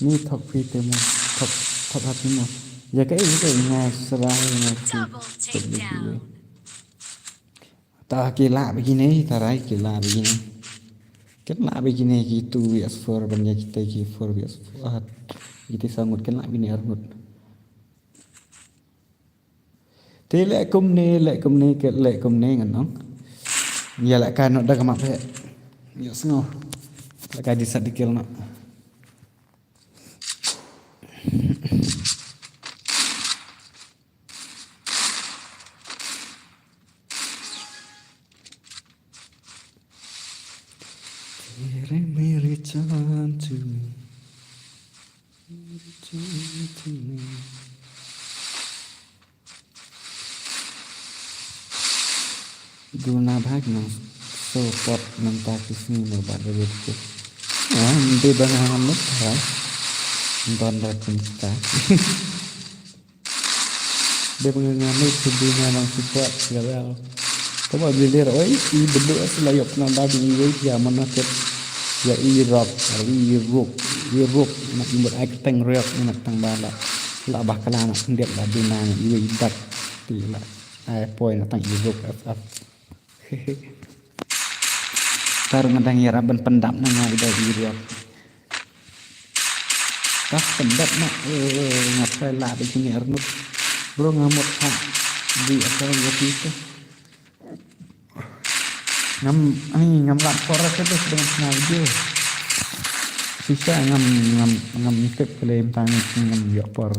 Ini top fit mo top hati mo. Ya kayak itu ngas serang Double takedown. Tak kila begini, tarai kila begini. Kena begini gitu bias for banyak kita gitu for bias for. Kita sangut kena begini armut. Telekom ni kan nong. Ya lah kan nak dah kemak pe. Ya sengoh. Lah kan disadikil nak. Return to me. Return to me. Guna bhag nang support nang takis ni mo ba de ko. Hindi ba nga hamot ha? Don da kunta. Dia mengambil sedunia nang support segala. Kamu beli oi i berdua selayop nang da bingi ya manaket. Ya Iraq nak buat acting real nak tang bala la bakalan nak hendak la dinan idat tila ai point nak tang Iraq ff tar ngadang ya raban pendap nang ida Iraq tas pendap nak ngapai la begini arnut bro ngamut ha di apa yang itu ngam lapor itu dengan senang je. Sisa ngam ikut klaim tangan ngam yapor.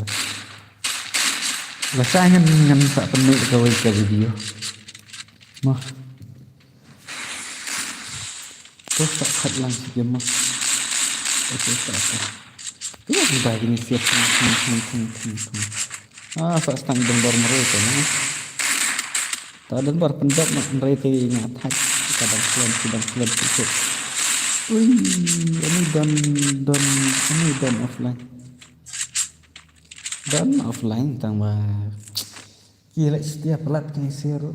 Rasanya ngam tak penuh kawai ke video. Mah. Terus tak kat langsung je mah. Okey tak. Ini sudah gini siap. Sak stang dengbar mereka nah. Tak dengbar pendap nak mereka ngatak. Kadang pelan sikit. Wih, ini dan offline. Dan offline tambah. Gila setiap pelat ni share.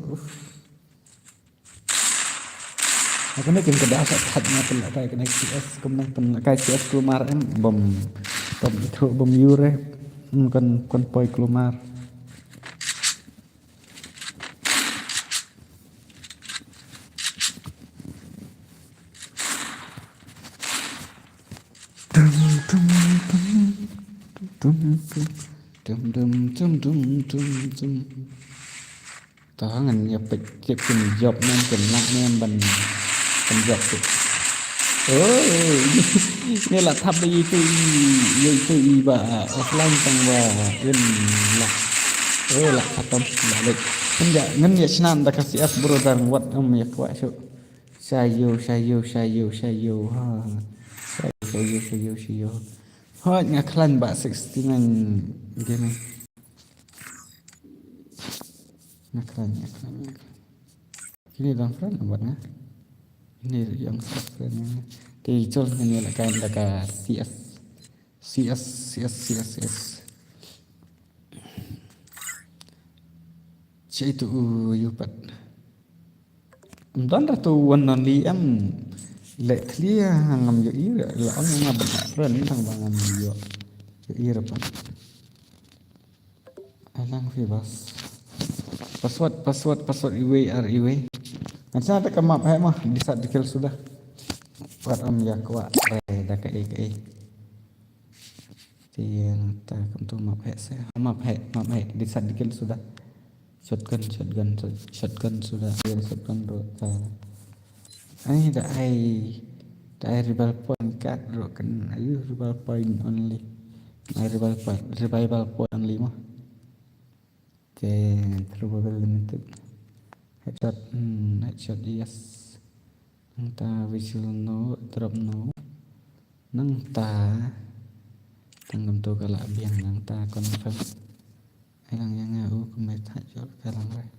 Aku nak kena dapat hadnya pelat kayak kena CS kemudian kayak CS keluar bom itu bom yure bukan poi keluar. Tangan ya pecik pun job nan kena ban job tu. Oh, ni lah thap itu iba offline tang wa in lah. Oh lah atom balik. Enggak ngan ya senan dah kasih as bro dan wat ya kuat syuk. Sayo ha. Sayo. Hot ngaklan ba 69 gini. Ngaklan. Ini dan friend buatnya. Ini yang friend. Tijol ini lah kan dekat CS. Cai tu yupat. Dan tu wanan liam lek clear ngam yo ira la on ngam friend tang bangan yo ira pa. Alang fibas. Password iwe. Macam ada kemap hai mah di saat dikil sudah. Quạt âm ya quạ về đã cái thì ta cầm tu map hệ di sedikit sudah shotgun sudah dia shotgun rota ai da ai rebel point kat ro kan ayu rebel point only ai revival point only mah okay probable limited headshot yes nang ta visual no drop no nang ta tanggung tu kalau biang nang ta confirm ai lang yang ngau ku mai thak chot kalang rai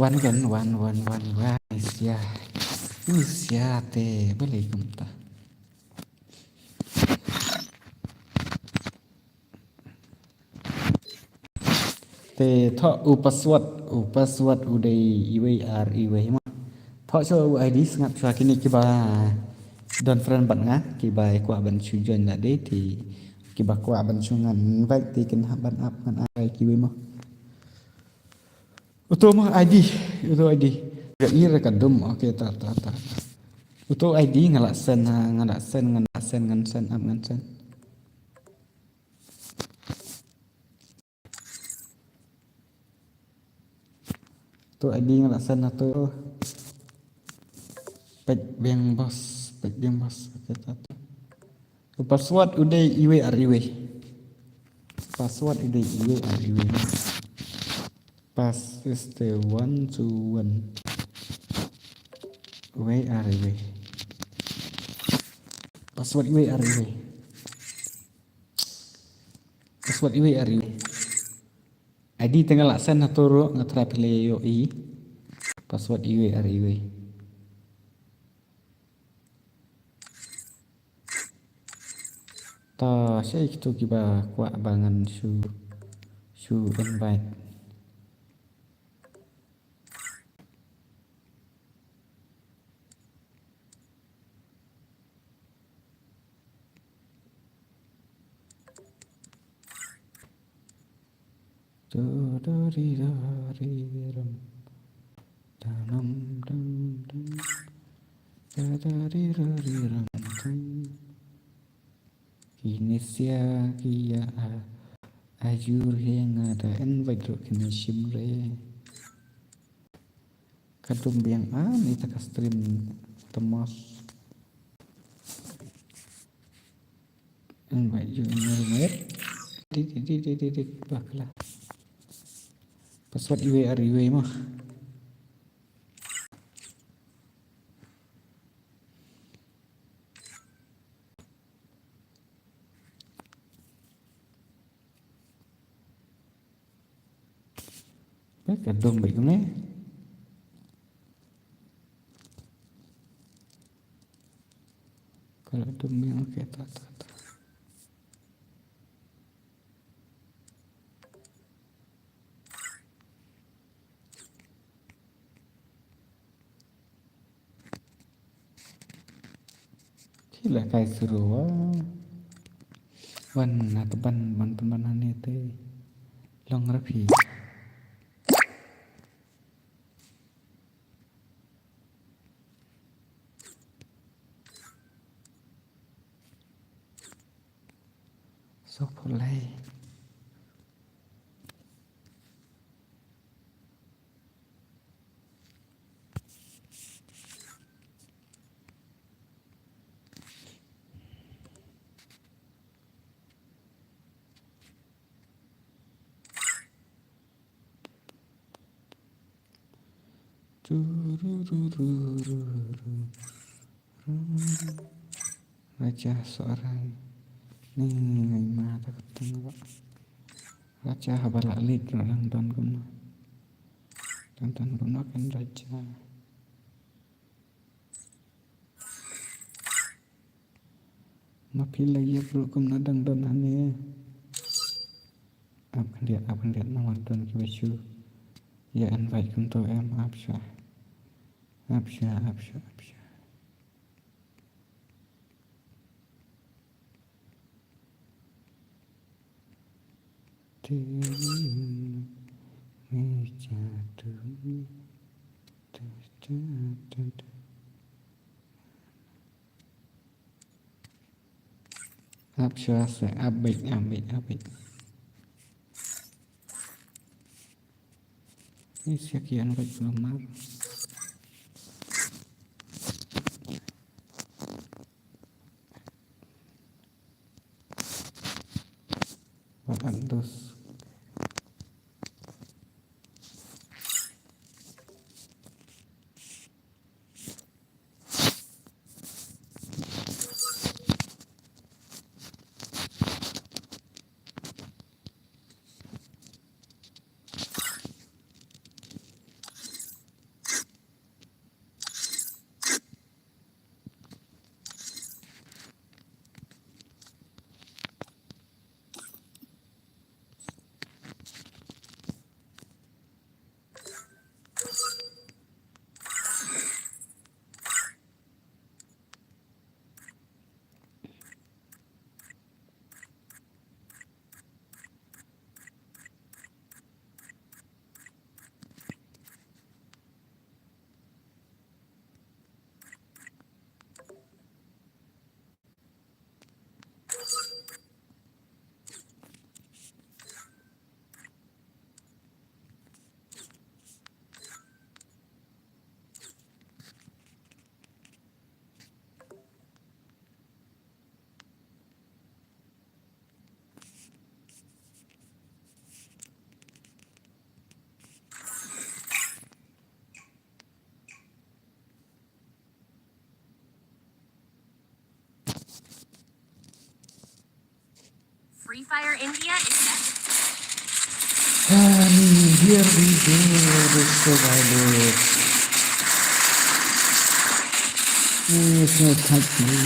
one sia te boleh kum ta te tho upaswat udai iwei ma tho cho id ngap chua kini ki ba don friend bạn ngá ki ba kwa ban chu jon la de thì ki ba kwa ban chu ngan vai ti kin ha ban up ngan ai ki we ma uto ma id ga ira ka dum okay ta uto id ngala sen up ngan sen tu ID ngala sen tu pek biang bos okay ta password udah iwe password udah iwe pass is the 1 to 1 iwe password iwe password iwe ID tengah laksan haturo ngatra pilih yo i password iwe ta saya itu kiba kwa bangan su invite Inisia kia ajur yang ada invite ro kini simre kadum biang itu ka stream temos invite you invite di bakla password iwe mah kadum baik ni kalau dum yang okay ta Gila kayak seru wan teban ane te long rapi so polai Raja seorang ni ngai ma ta ketemu raja habala lit orang don kuno kan raja mapila ya bro kum nadang don ane akan lihat nama don ki ya invite kum to em apsha Meja Absyasa, abik. Ini sekian baik lemar. Bagus. Free Fire India is set. Here we go, the survivors. It's no touch me,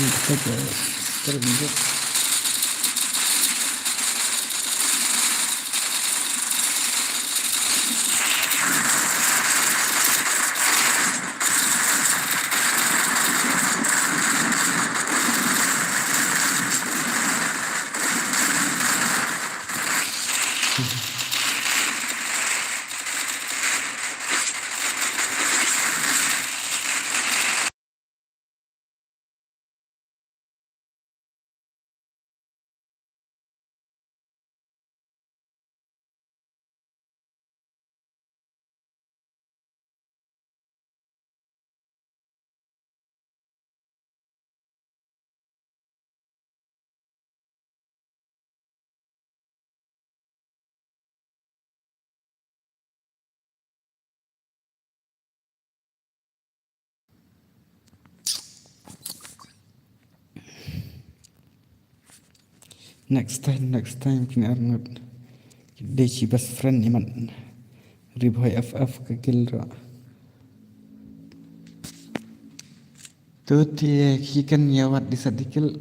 Next time kini Arnold. Deci best friend iman. Riboy FF ke Gilra. Tuti kikan yawat di sadikil.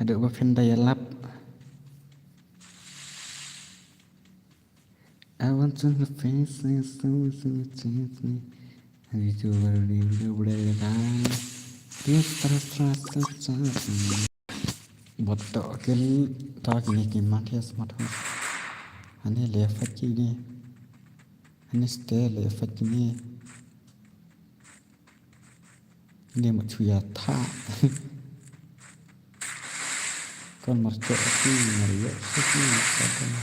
Ada bafen daya lap. I want to the face so me. Hari tu baru dia berada. Dia terus. Botok kil tak ni kimat ya smart home. Ane lefat ni, ane stay lefat ni. Ini macam ya tha. Kon marco aku Mario sih kadang.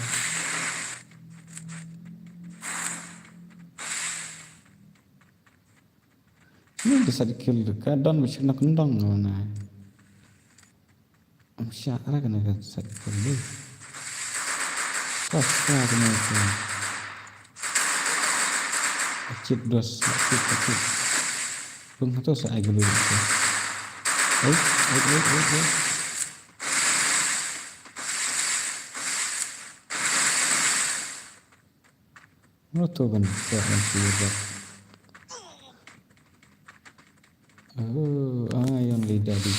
Ini bisa dikil kadang macam nak kendang mana. Syara kena set dulu. Pasca kena itu. Acid dos, acid. Bung tu saya dulu. Baik. Mana tu kan? Saya siap. Yang lidah di.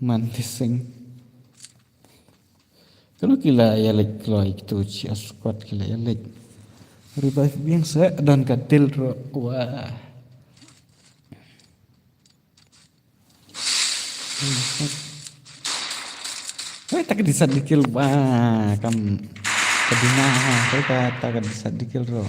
Mantising. Kalau kila ya lek kalau itu cia squad kila ya lek. Revive bien saya dan katil ro. Wah. Tak disadikil wah kam kedina saya kata kan disadikil ro.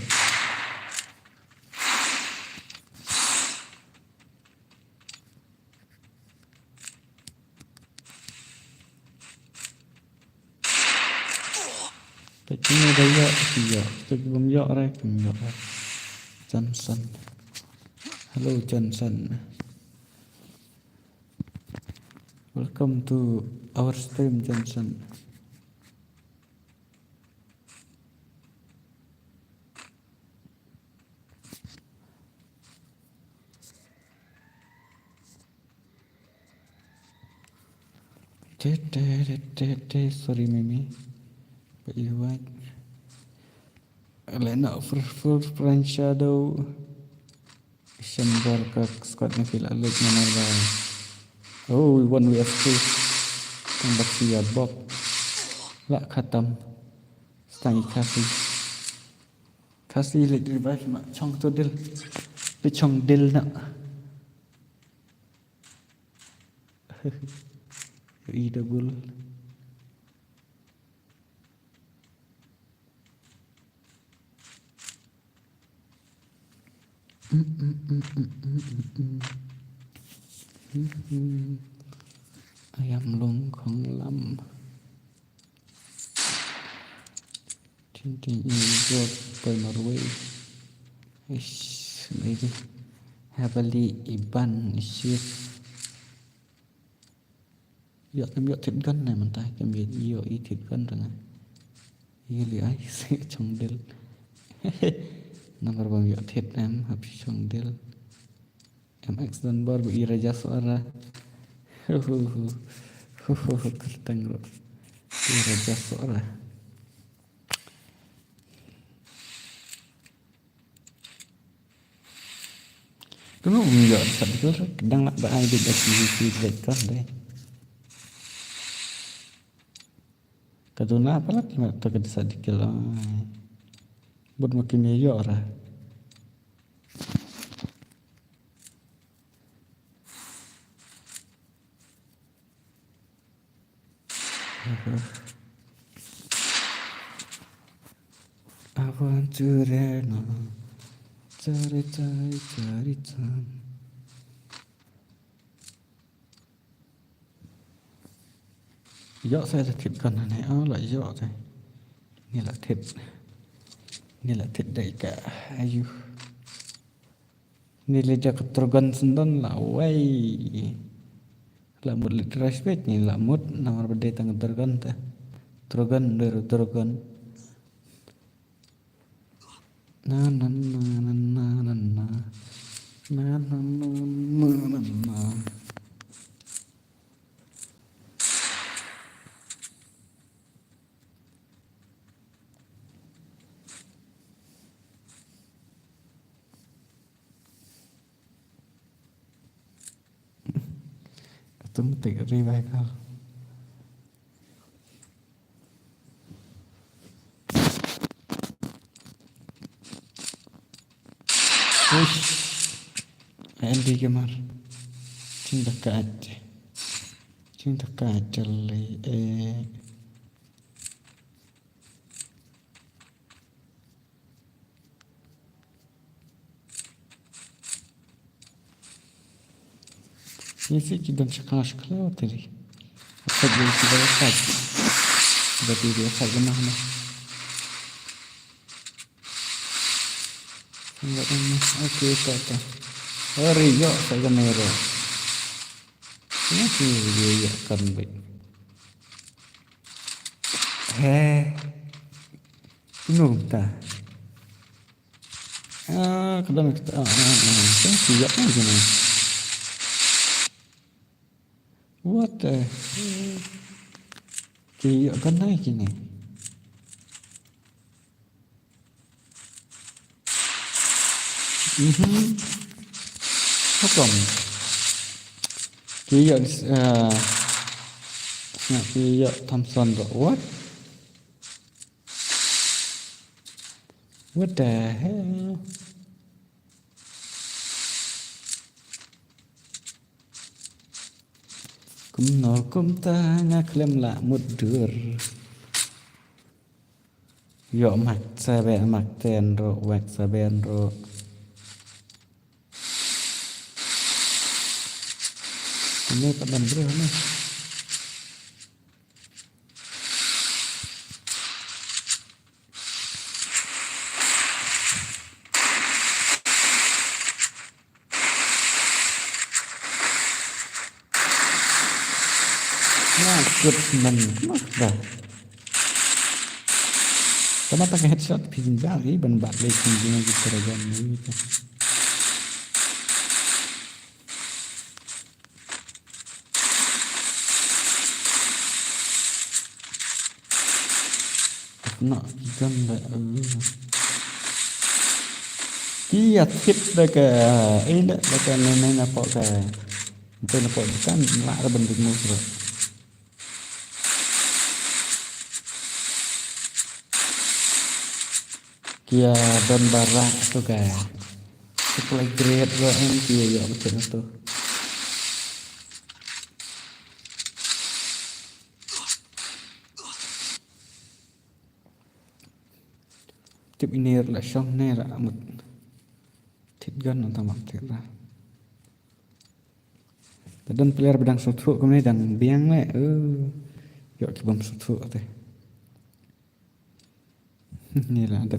Cái này đây dọ thì dọ tôi bấm dọ đây cùng dọ đây Johnson. Hello Johnson, welcome to our stream Johnson. Sorry Mimi, but you right. Lena full French shadow. Symbol ke squad ni feel alert mana lah. Oh, 1vs2. Tambah siap Bob. Lak khatam. Stang kasih. Kasih lek revive mak chong tu dil. Pe chong dil nak. E double. Ayam lung khong lam. Tinting ini buat pemarway. Ish, lagi. Heavily iban isir. Dọ em dọ thịt gân này mình tay cái miệng dọ ý thịt gân rồi này ý lý ấy sẽ trong đil nomor bang dọ thịt em hợp trong đil em accident bar bị raja suara kertang rồi raja suara cái lúc mình dọ sẵn cứ đang lại ai bị đặt gì vậy con đây. Kaduna apa lagi mak tak ada sedikit lah. Buat makin ya orang. Aventure no, cari. Dọ sẽ là thịt con này lại dọ rồi. Này là thịt đầy cả ayu. Này là chắc trogan sendon là way. Là một lít respect này là một nomor berde tang trogan ta. Trogan dari trogan. Na. Tấm tỉ revive không? Em đi cái mặt chúng ta cả trở lại Nisi kita sekolah tadi. Apa dia kita lihat? Berarti dia saja mana? Enggak ini. Oke, kata. Rio saja Nero. Ini sih dia kan baik. Penuh tak? Kadang kita kan siap aja nih. What the kỳ ở cái này kì này không còn kỳ ở Thompson rồi what the hell Kum ta ngaklem la mudur. Yo mak sabe mak ten ro wak saben ro. Ini padam bro ni. Ngikut men dah. Tama pakai headshot pinjali ban bak le pinjina gitu aja nih. Nak ikan dah. Kia tip dah ke ini dah ke nenek apa ke. Itu apa kan mak bentuk musuh. Kia don barak tu ke. Supply grade gua em kia ya betul tu. Tip ini lah syong ne lah amut. Tip gan nonton mak tip lah. Dan player bedang sutu kemudian dan biang me. Yuk kibam sutu teh. Ni lah ada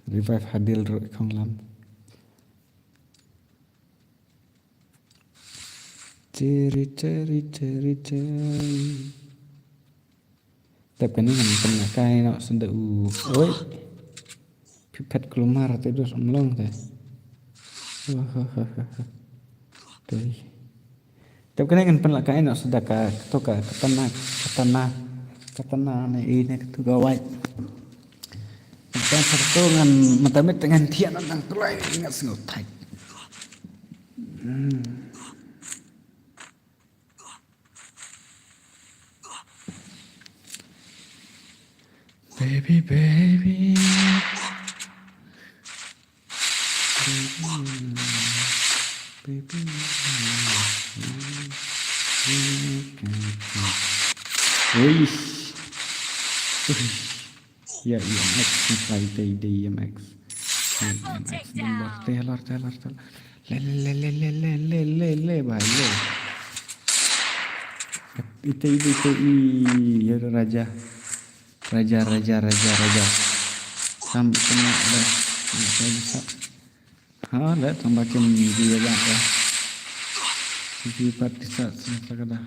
revive hadil ro kong lam. Ceri. Tapi ni kan pernah kai nak senda oi. Pipet keluar tidur melong teh. Teh. Tapi kan pernah kai nak senda ka toka katana ni ini tu gawai. Dan satu dengan matamet dengan tian tentang tulai ingat sengutai. Baby. Wih. Ya Max sampai tadi ya Max. Taylor. Le bayo. Itu ya raja. Sampai kena dah. Saya bisa. Dah tambahin dia dah. Jadi parti saat sekadar.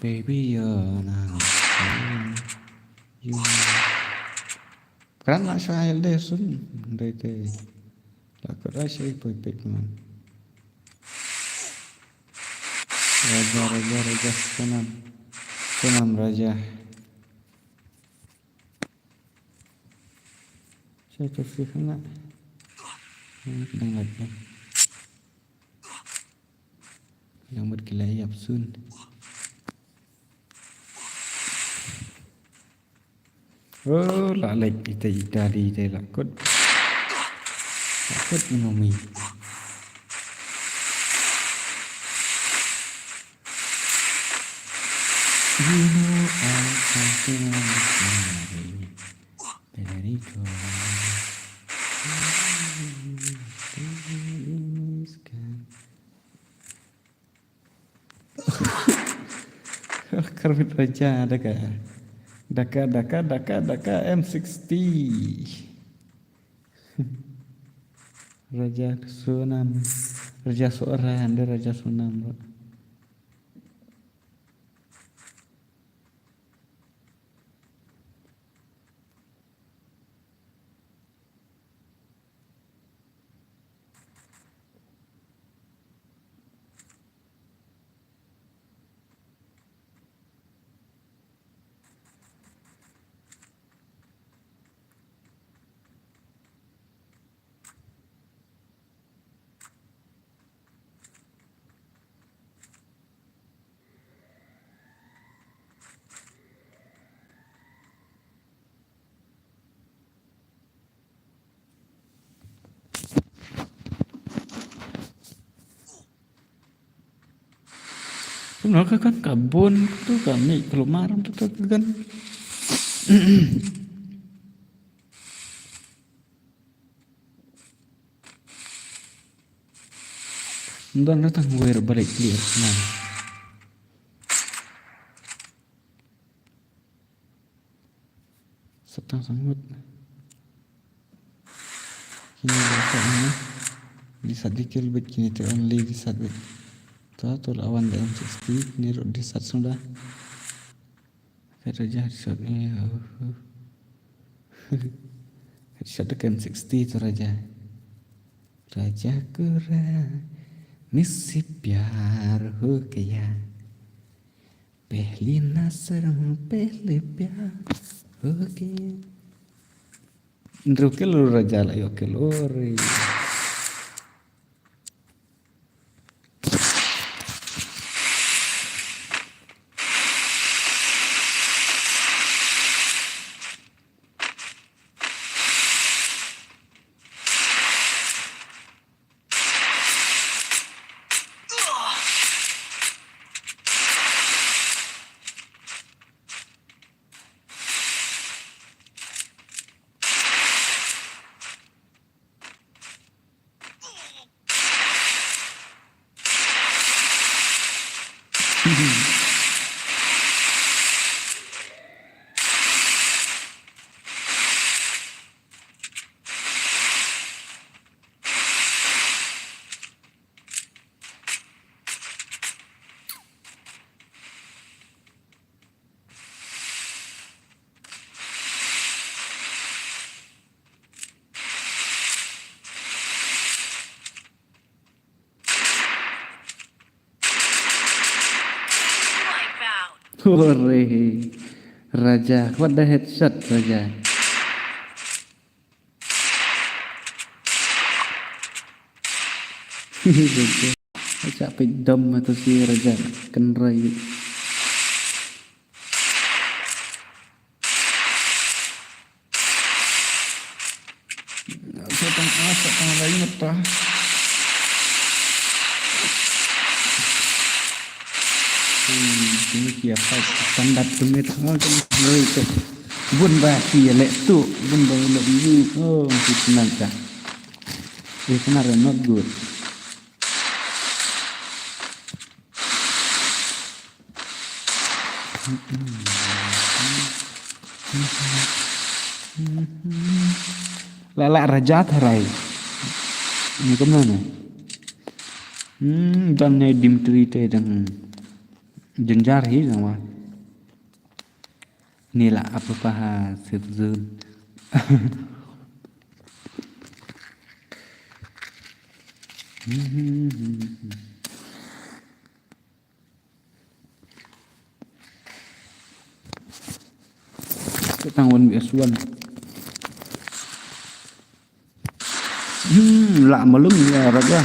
Baby now you kan nak saya deh sun deh tak kira saya pipit man raja sunam raja saya kasih kena lagi yang berkilayap sun. Oh, lek itu dari lakut menomi. You know I'm something very cool. Kermit raja ada ke? Daka M60 Raja Sunam Raja seorang ada Raja Sunam Nó kan kebun tuh kami kelumaran tuh kan. Ndan datang gue balik clear nah. Setang sangat. Kini rasanya bisa dikil bet kini tuh only bisa bet. Tuh lawan DM60 ini di saat sudah. Kata jahat shotnya. Headshot tekan 60 tuh raja. Raja kurang misi प्यार हो गया पहली नजर में पहले प्यार हो गया Indro ke lu raja lah yo ke lori Hore raja what the headshot raja capek dom atau si raja kenrai setang lagi ngetah ini kia fight standar tumit semua kan lori tu bun ba kia lek tu bun ba lek biru oh masih tenang kah benar not good lelak raja terai ini kemana dan ne Dimitri teh dan jenjar hi sama inilah apa paha safe zone Ketangwan BS1 lạ mà lưng nhà raja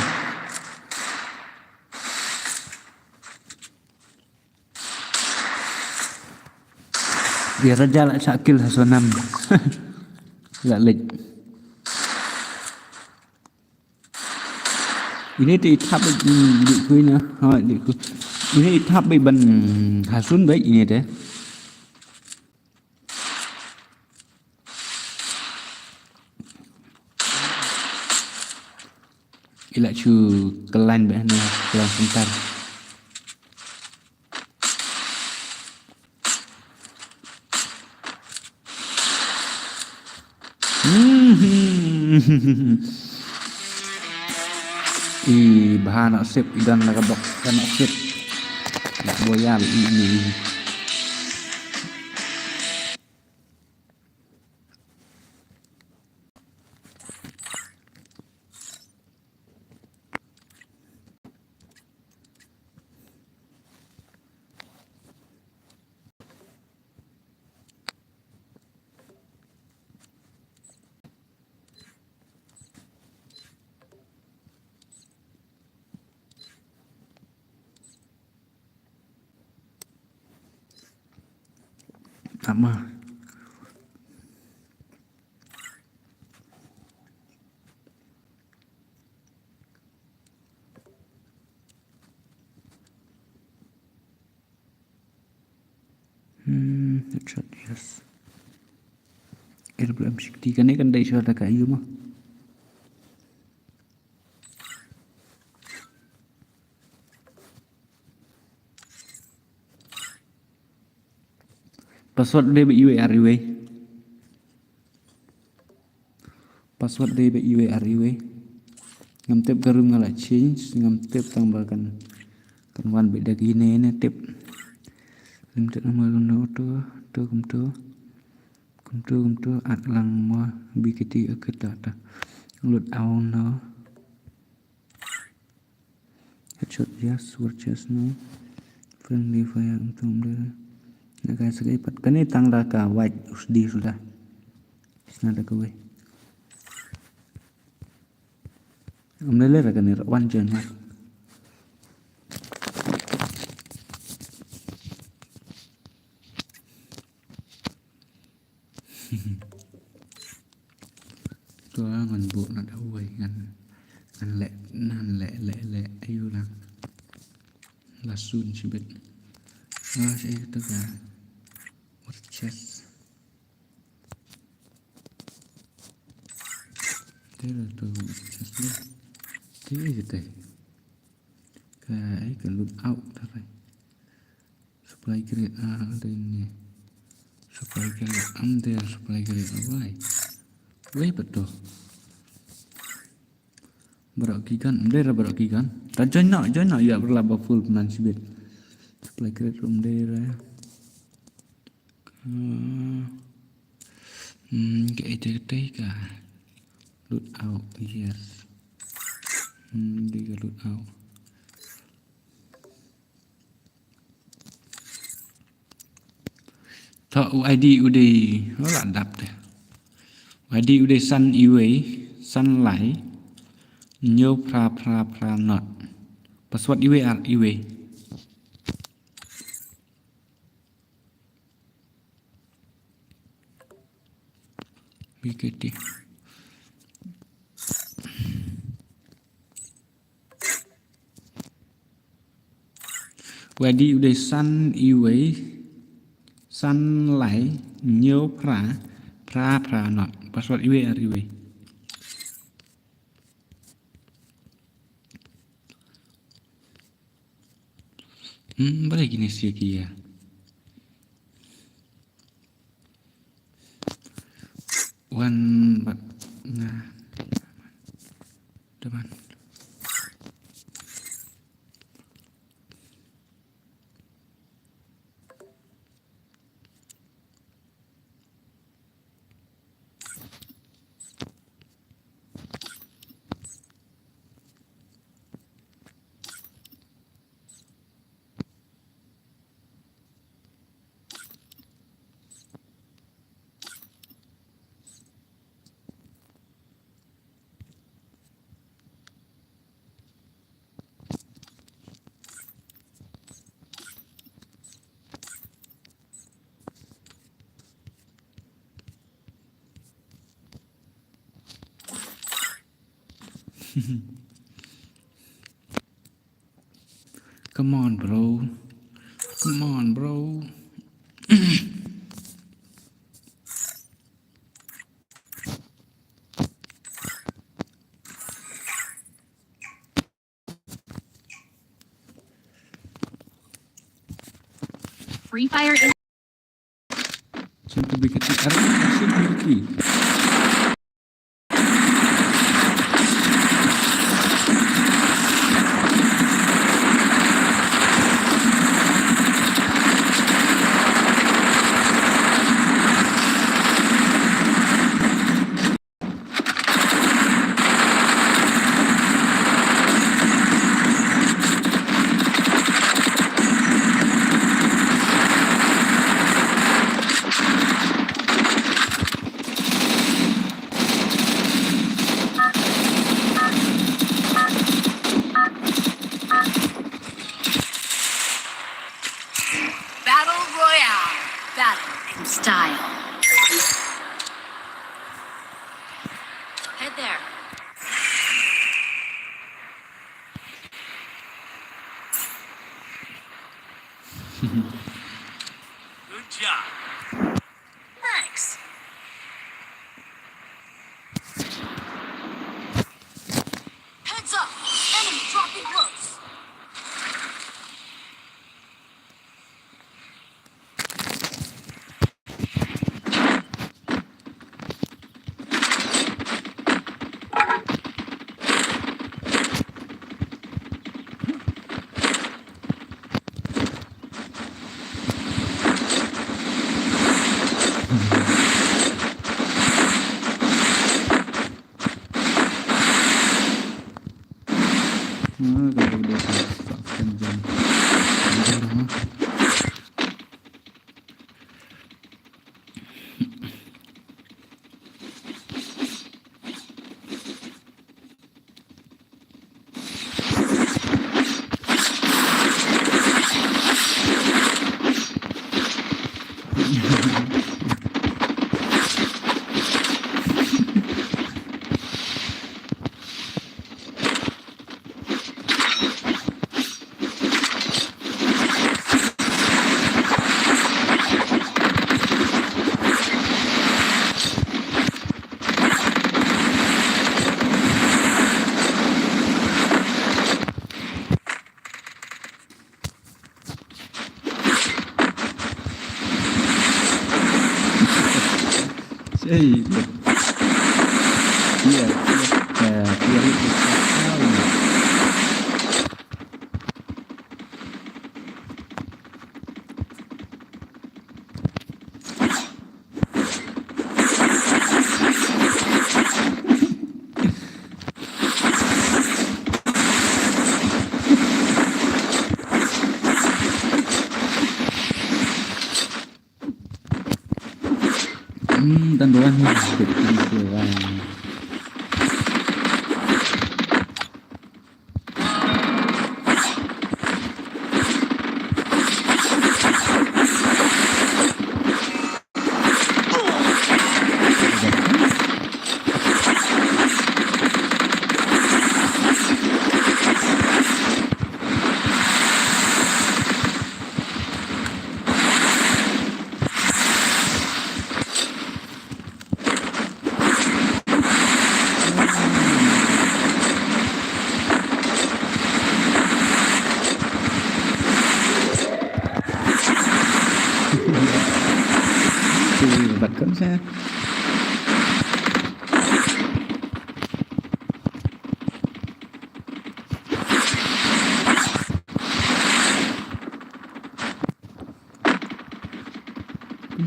dia raja lại sakil hasanam gak lịch ini di tháp di khui nữa thôi di khui ini tháp bị bần hasun đấy ini deh ila cu kelan behna kelan sebentar bahan aksip idan nakabok kan aksip nak boyal ini sama Headshot, yes. RPM60 kan ini kan dari suara kayu mah. Password dia BIWRIW. Password dia BIWRIW. Ngam tip garum ngala change, ngam tip tambahkan kan beda gini ini tip. Ngam tip nama guna kum tu atlang mo bikiti akata load out no. Headshot yes, word yes no. Friendly fire untuk dia. Nak kaya sekalipat. Kan ini tangla ka white usdi sudah. Senada kowe. Umlele ra kan one jen mat. Tua ngan bu na da uai ngan le ayu lang. Lasun sibet. Saya itu kan chest. Thế là tôi chest đi. Thế gì thế? Cái loot out thật vậy. Supply crate ada ini. Supply crate under supply crate why betul. Berakikan, berakikan. Tak join nak ya berlaba full penan sibet. Supply crate room there. Cái itu cả loot out yes. Dia loot out. Thọ ID udah nó là đập đấy. ID udah sun sun lại nhiều pra not. Password iwe. BKT. ID udah sun sun lại nhiều pra not. Password iwe. Boleh gini sih kia. Depan. Come on, bro. Free Fire is Sampai BKT. Battle Royale. Battle in style. Head there. Good job. Iya, iya itu tahu. Tentuan tentuan. Vật cấm xa.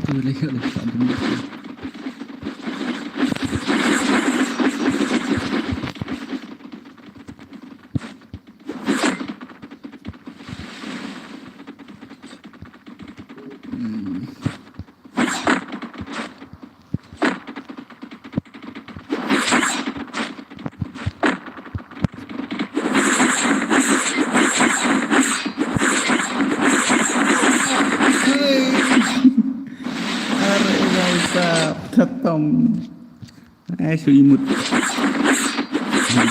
Tôi lấy được chọn đúng. Không ai suy một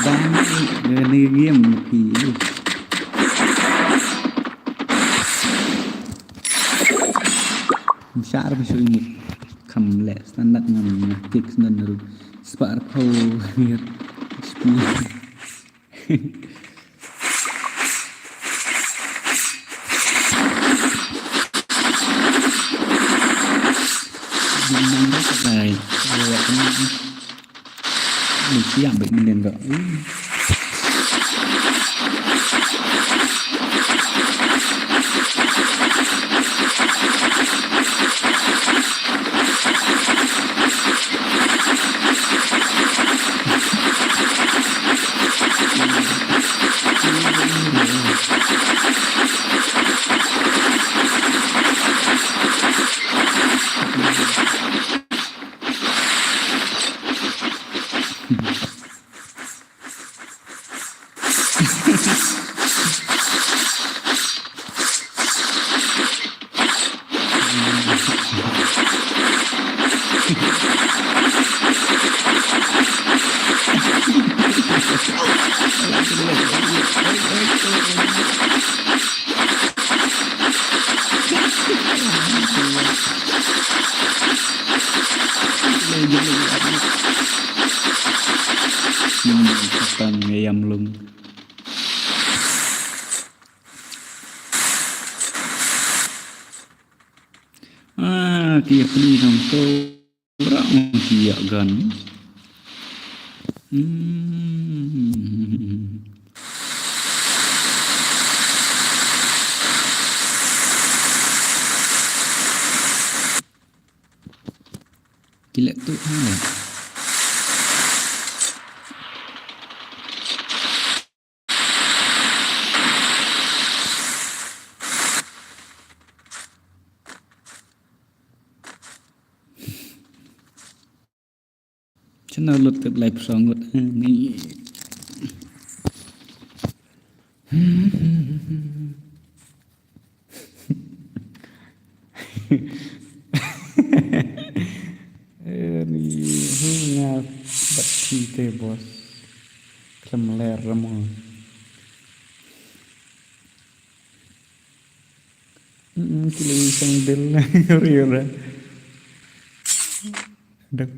ban này game thì xã rồi suy một khẩm lệ standard ngầm kịch nên rồi sparkle here này mình chỉ làm bệnh mình rồi Kapan ngayam lung kia đi nằm tô rộng kia gần gila tuh nó lột từ lại song ngột này nga bắt chi tê bos kem ler ramon kili sang del riora dak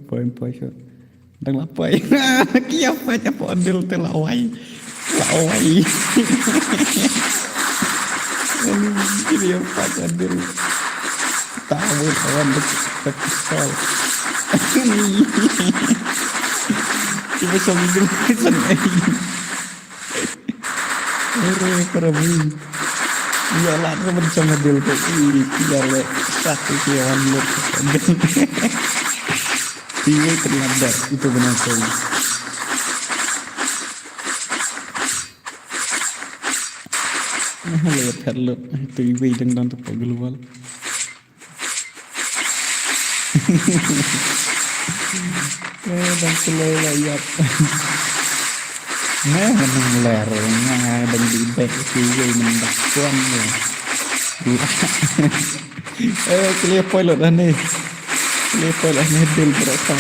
poin shot đang lapai kia apa apa adil telawai ini dia apa adil tahu kawan kesal macam itu pesan Kerabu. Iya lah, macam model kayak ini. Biar satu kian lot. Tiga terlambat itu benar sekali. Lihat lot itu ibu dengan untuk pagulual. Dan selalu layak. Nah, menang lerongnya dan di back juga mendak kuan ya. Clear point dah ni. Clear point dah ni deal berapa.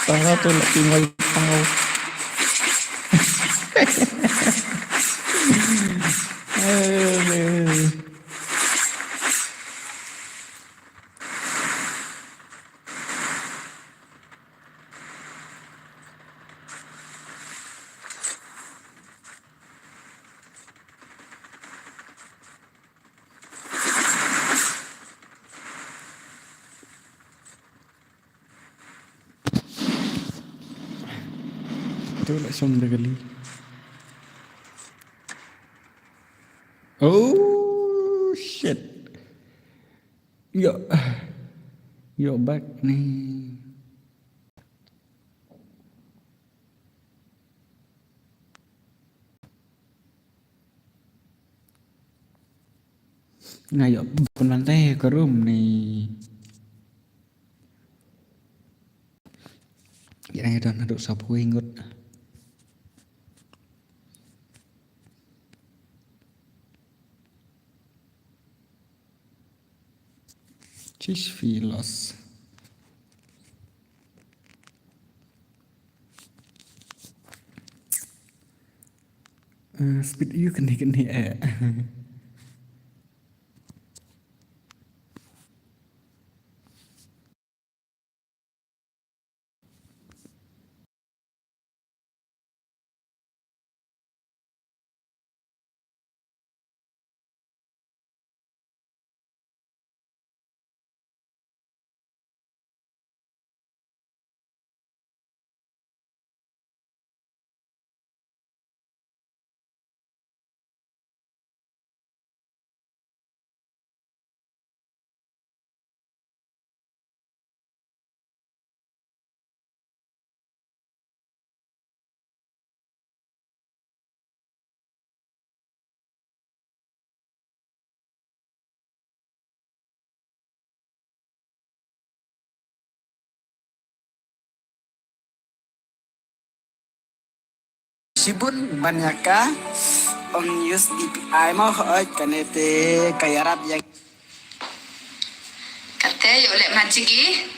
Tahu tu lagi tinggal tahu. Tu lah sonda kali. Oh shit. Yo back nih. Nah, yo pun lantai ke room nih. Yang itu naduk sapu ingut. Cheese filos. Speed you keni Sibun banyakah on use DPI mau kanete kayarap yang Kate yuk lek majigi.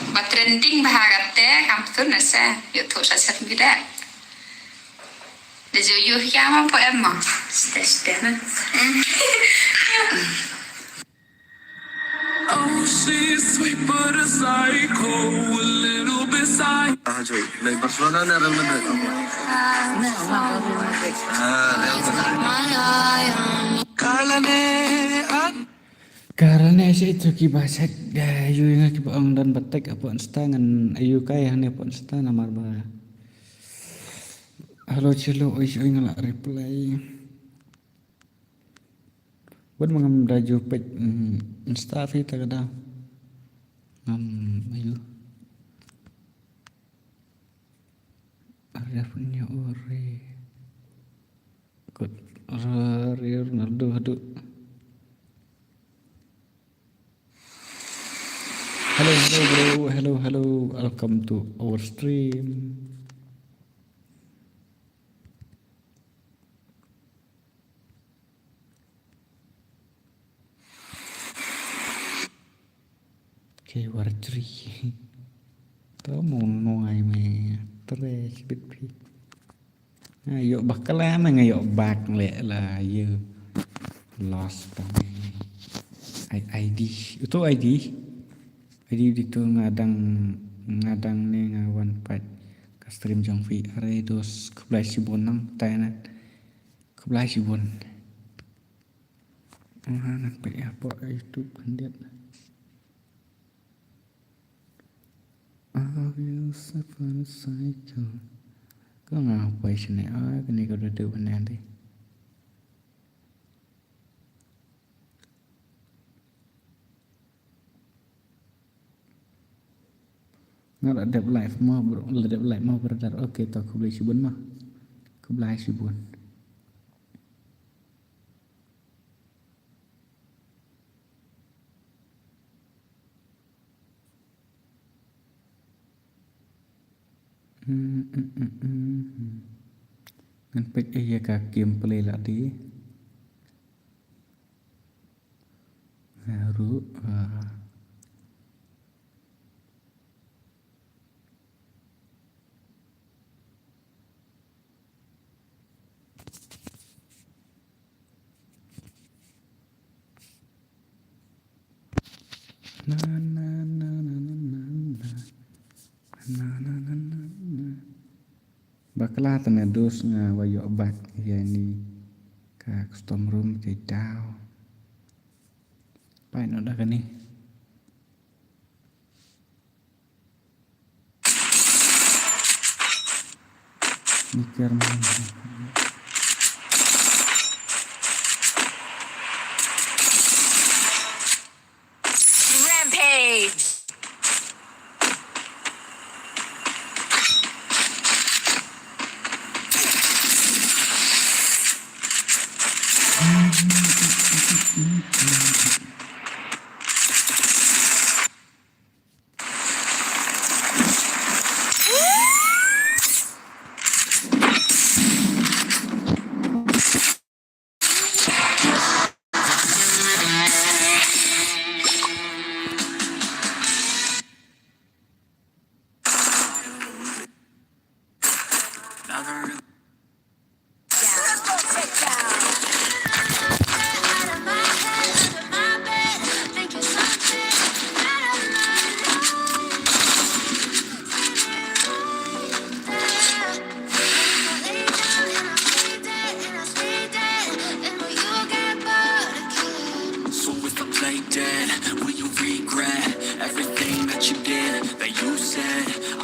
Ba trending bahagate kampun nasa yuk tu saset bida. Dejo yuk yama po emma. Stena. Oh, she's sweet but a psycho, a little bit psycho. Joy, dari Barcelona na Real Madrid. Real Madrid. Karena itu kibasek ayu yang kibang dan betek apa stangan ayu kaya ne apa stan amar ba. Halo celo isu ngalak reply. Buat mengam daju pet staff itu kada. Ayu. Ada punya ore. Kut Ronaldo aduh. Hello bro, hello, welcome to our stream. Okay, wartri. Tahu mau nuai me, terus bitpi. Ayo bakal lama ngayo bak le lah you lost kami. ID itu ID. Jadi itu ngadang nih ngawan pat ke stream jong vi are dos kebelah sibon nang tayanan kebelah sibon nak pe apa YouTube kandiat Once upon a cycle. Có ngapain sih nih? Ini kau udah depan nanti. Nggak ada live mau bro, ada live mau beredar. Oke, tak aku beli Shibun mah. Aku beli Shibun. Ngân pích ấy cả kiếm play lại đi. Haru na na na na na na na na na. Bakla tena dos nga wayo bak yani ka custom room thì đau. Phải nó đã cái này. Mikir mana? Rampage.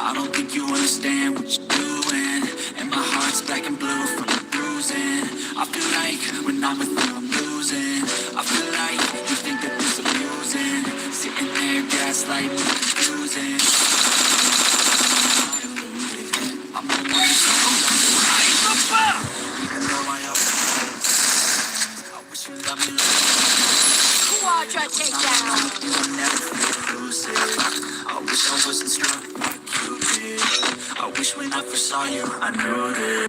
I don't think you understand what you're doing. And my heart's black and blue from the bruising. I feel like when I'm with you I'm losing. I feel like you think that this is amusing. Sitting there gaslighting, confusing. I'm the one who's so even though I wish you loved me like Quadra takedown. you were never inclusive. I wish I wasn't struck by Cupid. I wish when I first saw you I knew that.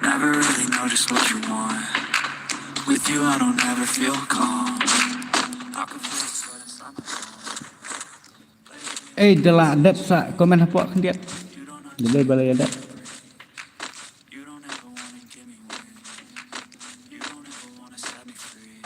Never really noticed what you want. With you I don't ever feel calm. I can feel the sweat inside my palm. Dah adat sa komen apa dia? Jadi balai adat. You don't ever wanna give me win. You don't ever wanna set me free.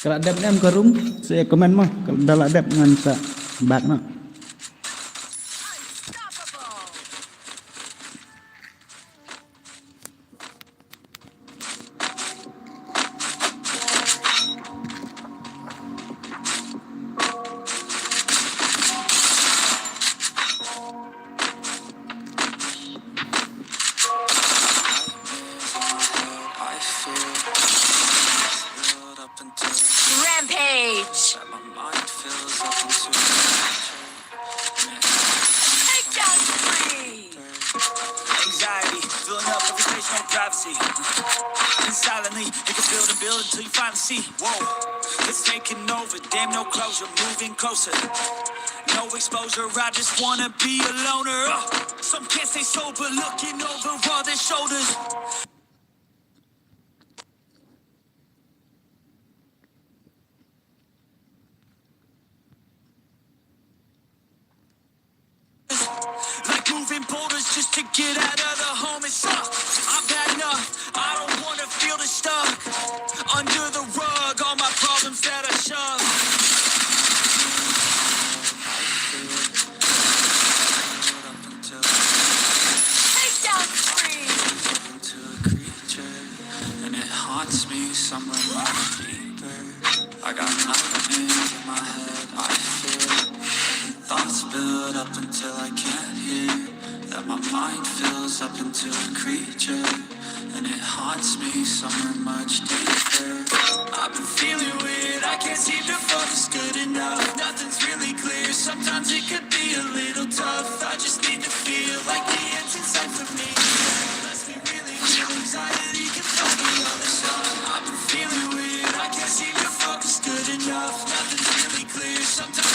Kalau ada em ke room, saya komen mah. Kalau dah ada dengan sa bak nak. I feel up until Rampage. my mind fills up into Takedown spree. anxiety, filling up every space, no privacy. And silently, you can build and build until you finally see. Whoa, it's taking over, damn no closure, moving closer. No exposure, I just wanna be a loner. Some can't stay sober, looking over all their shoulders. moving boulders just to get out of the home it sucks. I've had enough, I don't wanna feel the stuck under the rug, all my problems that I shove. Take down spree. Into a creature, and it haunts me somewhere much deeper. I got nightmares in my head, I fear. Thoughts build up until I can't hear. That my mind fills up into a creature, and it haunts me somewhere much deeper. I've been feeling weird, I can't seem to focus good enough. Nothing's really clear, sometimes it could be a little tough. I just need to feel like the end's inside for me. Let's be really real, anxiety can fuck me all this stuff. I've been feeling weird, I can't seem to focus good enough. Nothing's really clear, sometimes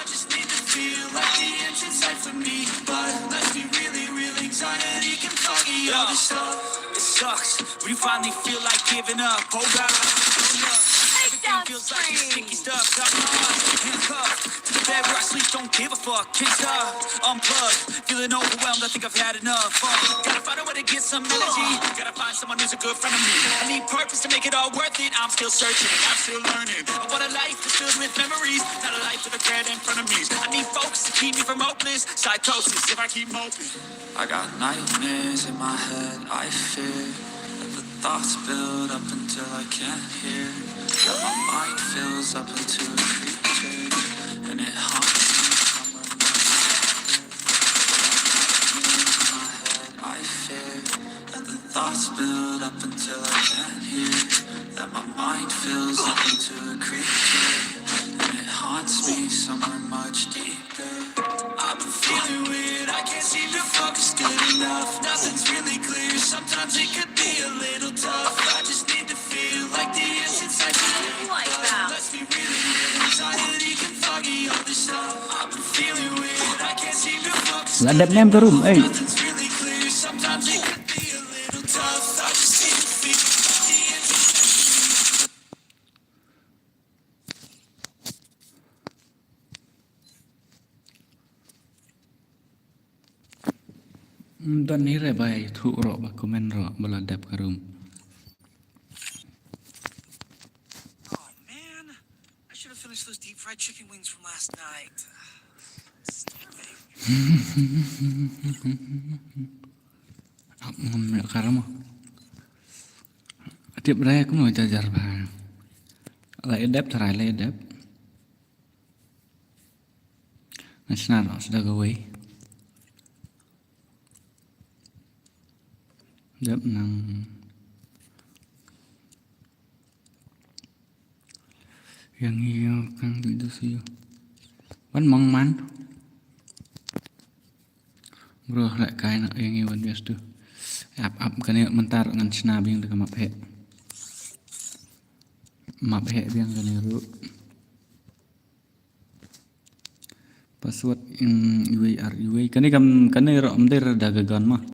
I just need to feel like the end's inside for me. But let's be really real, anxiety can foggy all this stuff. It sucks when you finally feel like giving up. Oh God, Take down feels like it's spree. sticky stuff. Got my heart handcuffed to the bed where I sleep. Don't give a fuck, can't stop. Unplugged, feeling overwhelmed. I think I've had enough. Gotta find a way to get some energy. Gotta find someone who's a good friend of me. I need purpose to make it all worth it. I'm still searching, I'm still learning. I want a life that's filled with memories, not a life with a bread in front of me. I need focus to keep me from hopeless psychosis if I keep moping. I got nightmares in my head, I fear that the thoughts build up until I can't hear. That my mind fills up into a creature, and it haunts me somewhere in my head, I fear that the thoughts build up until I can't hear. That my mind fills up into a creature, and it haunts me somewhere much deeper. I've been feeling weird, I can't seem to focus good enough. Nothing's really clear, sometimes it could be a little tough. I just need to feel like the end's inside me. Let's be really real, anxiety can foggy all this stuff. I've been feeling weird, I can't seem to focus. Ladap nem ke room, Nothing's really clear, sometimes it could be a little tough. I just need to feel like the end's inside me. Tอนนี้เลยไปทุรบคอมเมนต์รอบลาดับกระรุม Oh man, I should have finished those deep fried chicken wings from last night. Ngomel karamo. Tiap raya aku mau jajar bah. Ledap terai ledap. Nasnar sudah gawe. Dap nang yang hiu kang itu sih. Wan mong man. Bro lại cái nó yang hiu wan biasa tu. Ap cái này mentar ngan sna biang dekat map he biang cái này ru. Password UAR cái này rom der daga gan mah.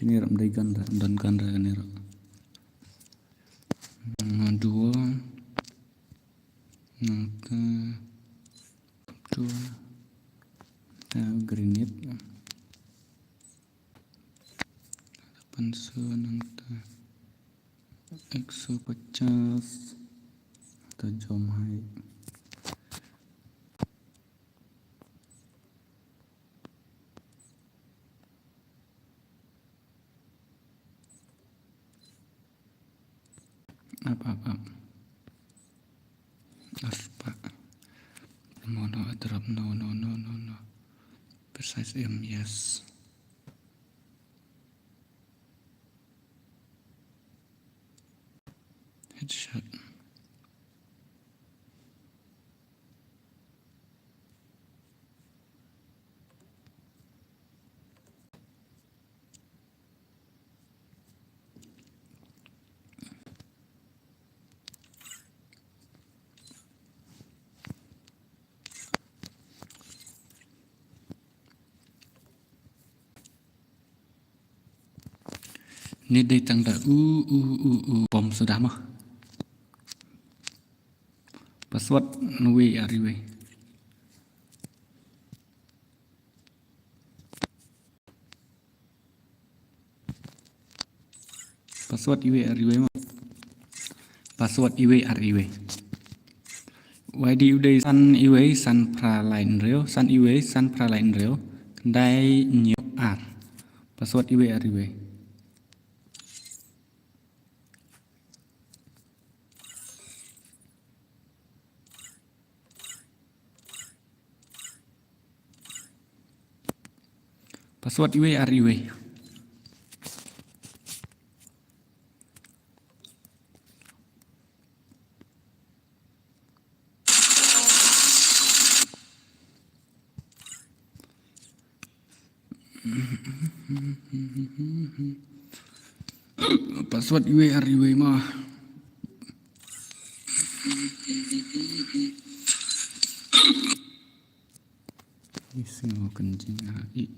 Ini ram dari ganda dan ganda ini ram. Dua, nangka, dua, granit, panso nangka, ekso pecas, atau jomhai. Up. Aspa. Mono drop no. Precise aim yes. Headshot. Ini dari tangga pom sudah mah. Password nuwi ariwe. Password IWRIW mah. Password IWRIW. YD udah san IW san pralain reo san IW san pralain reo kendai nyok ar. Password IWRIW. Password IWRIW. Password IWRIW mah. Semua kencing i.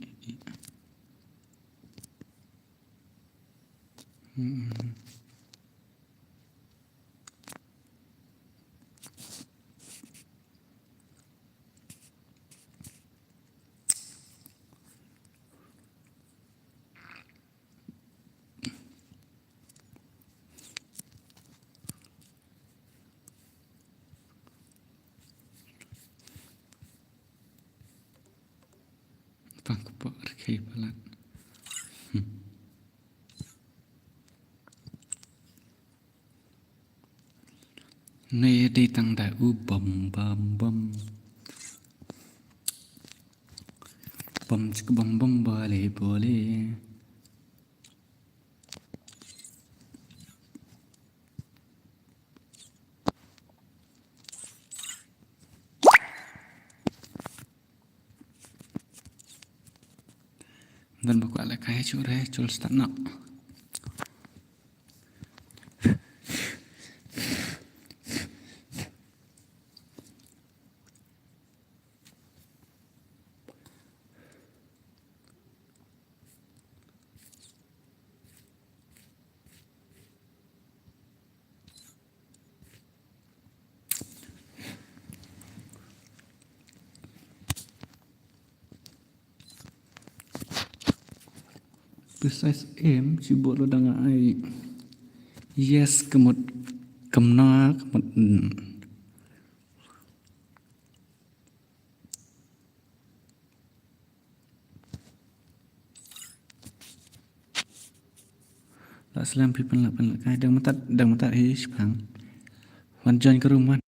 Pangkepok rekai palat. Nay đi tăng đại u bầm bầm bầm bầm chích bầm bầm boleh boleh. Dan buku ala kaya cure cul start nak. Precise aim cibuk lo dengan ai. Yes kemut kemna kemut. Tak selam people nak penat kai dang matat hish bang. Wan join ke rumah.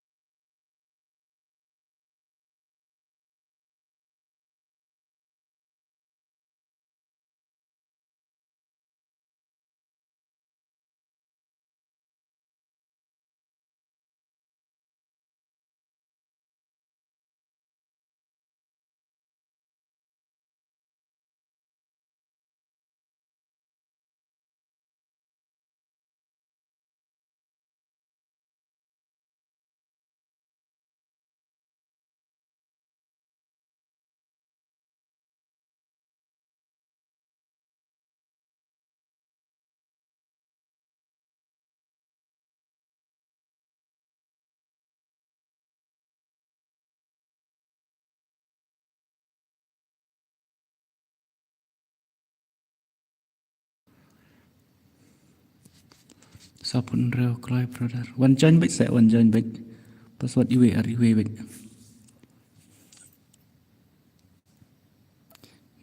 Sapun reo kloi brother. Wan join baik saya wan join baik. Password IWRIW baik.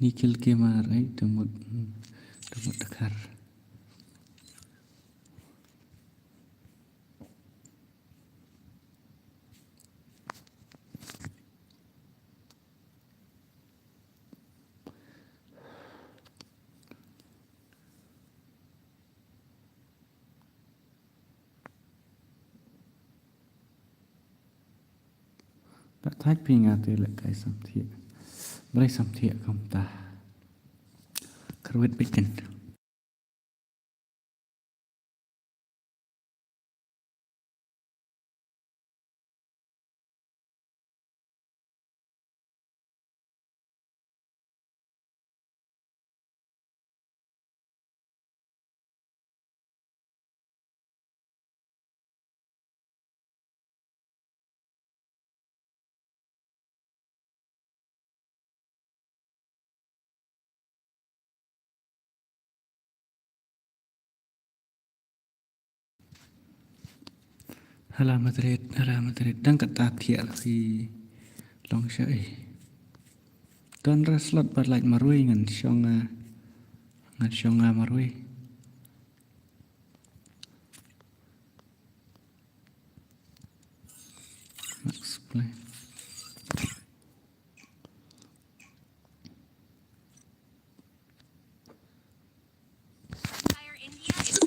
Nikil kemar ai demut dekar. Bạn thách phi ngà tê lại cái sắm thiện. Bởi sắm thiện không ta. Kerwit bikin. Hala Madrid đang cắt tạt thiệt thì lòng sợi tuan ra slot bật lại mà ruồi ngàn song mà ruồi max play Entire India is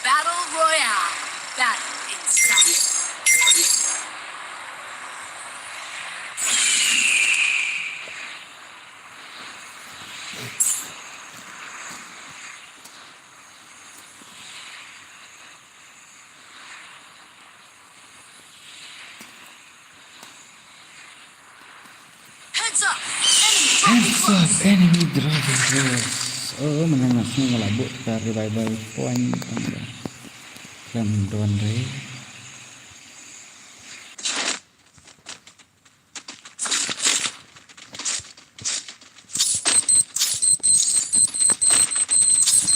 Battle Royale. Battle inside. Heads up! Enemy dropping close. enemy driving close. Oh menengahnya ngelabuk dari bye point dan doan deh.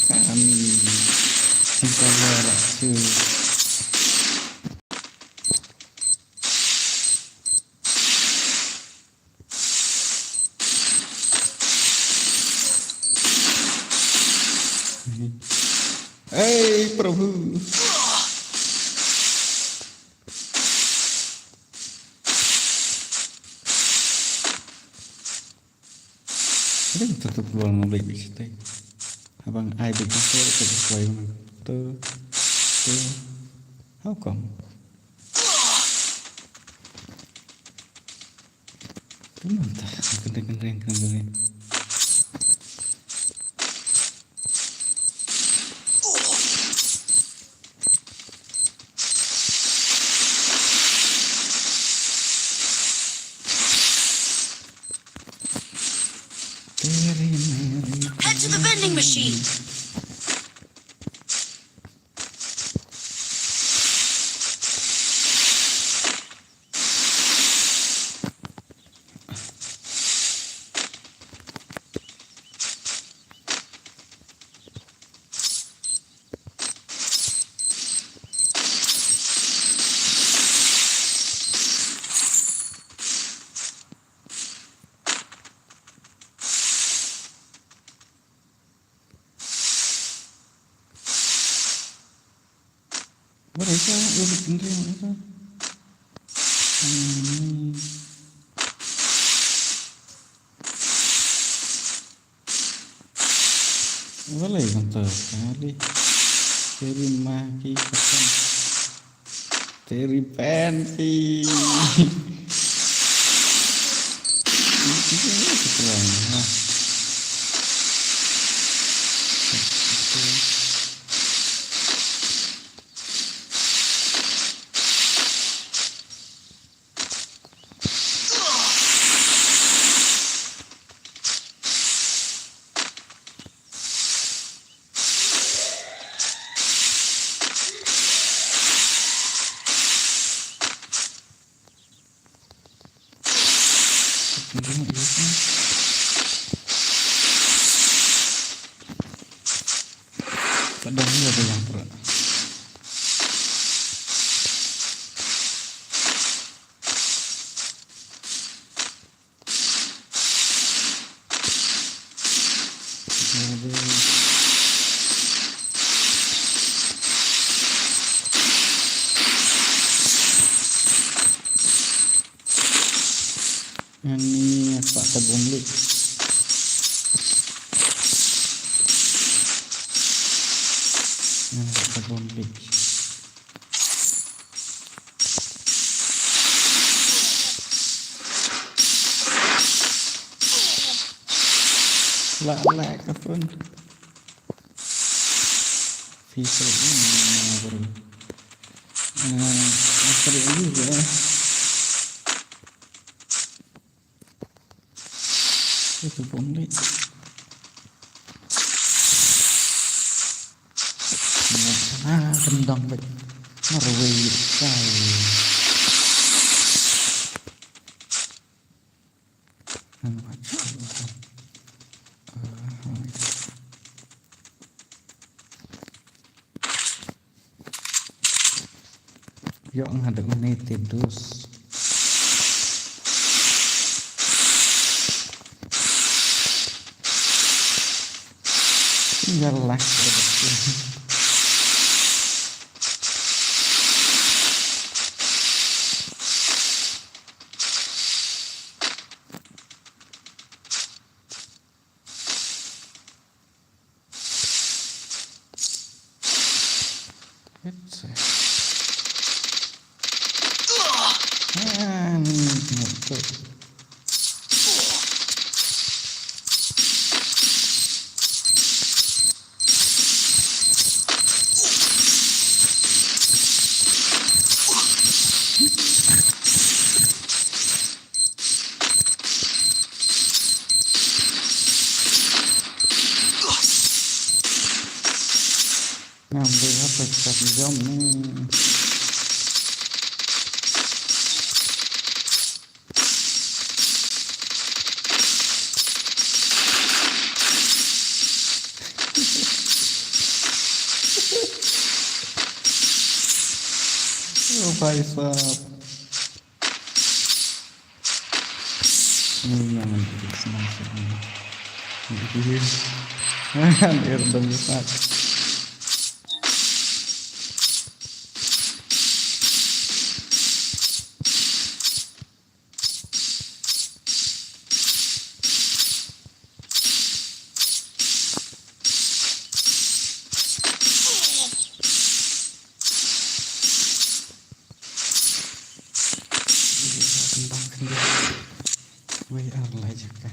Kami simpelnya lah Hey Prabhu. Ini tutup luar mobil bisa. Abang ai bikin saya sesuai tuh. How come? Tuh entah keren. Head to the vending machine. Mereka belum bikin mereka. Boleh mantap sekali. Terima kasih. Teripensi. Ini setelahnya. Padahal ada yang berat. Ini Pak Tabunglik. Pak Tabunglik. Lala kapun. Fisher ini baru. Fisher ini juga. Itu pungli. Kendang baik. Norway sekali. Yuk ngadep menitip dus. Tinggal lah. Ngambil apa satu jam nih. Oh Faisal. Ini yang menjadi senang-senang. Hampir dong Ustaz. WR lah juga.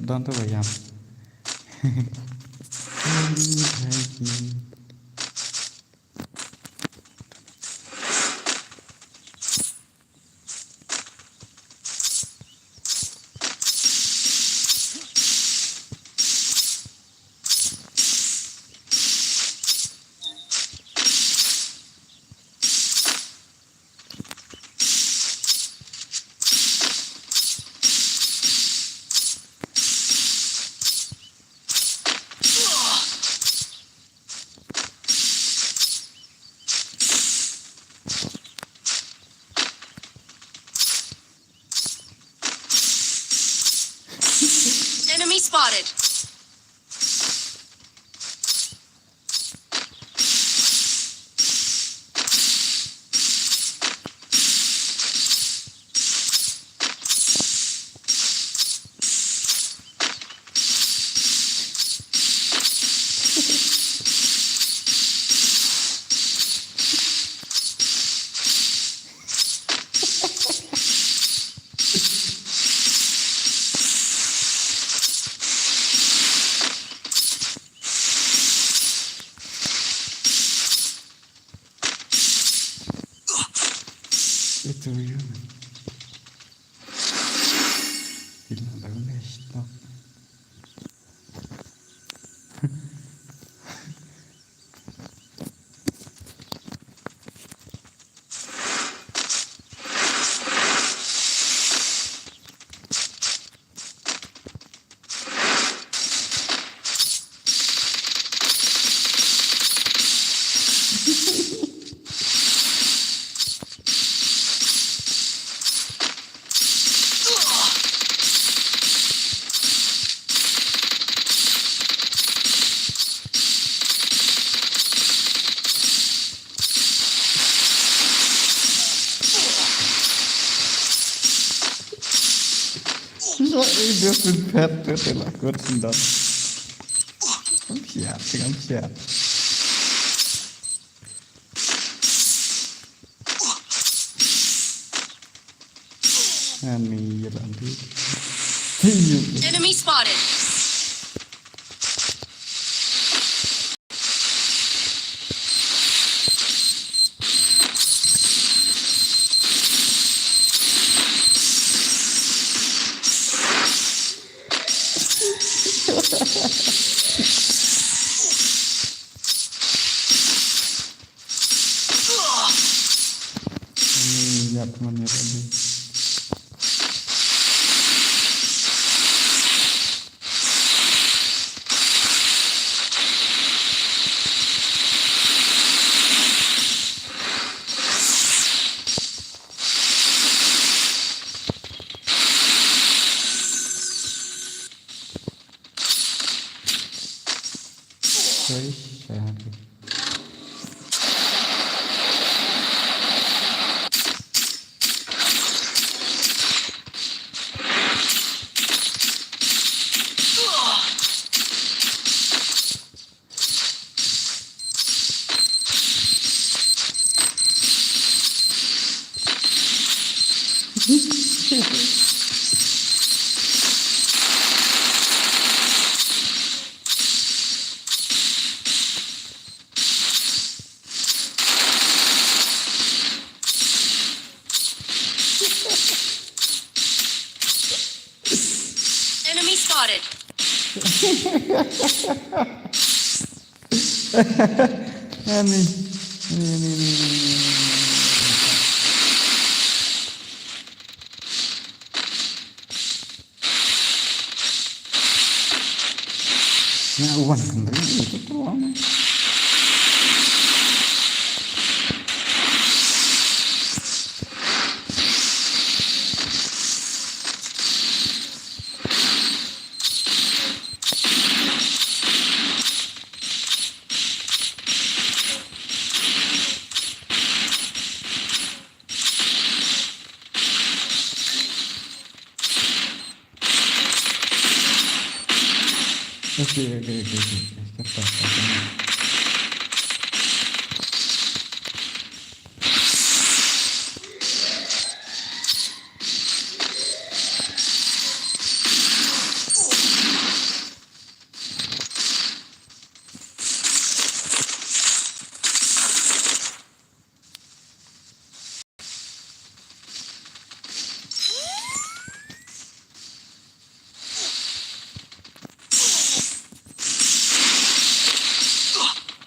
Pedon tuh bayam. Enemy spotted. Itu ya. Bilang baru nih stop. Dia sudah lakukan sendal. Siap, dengan siap. Ani nanti. Enemy spotted. Lihat temannya tadi. Sehat. Enemy spotted. Ini. Ya uang kembali itu doang. Oke. Cepat.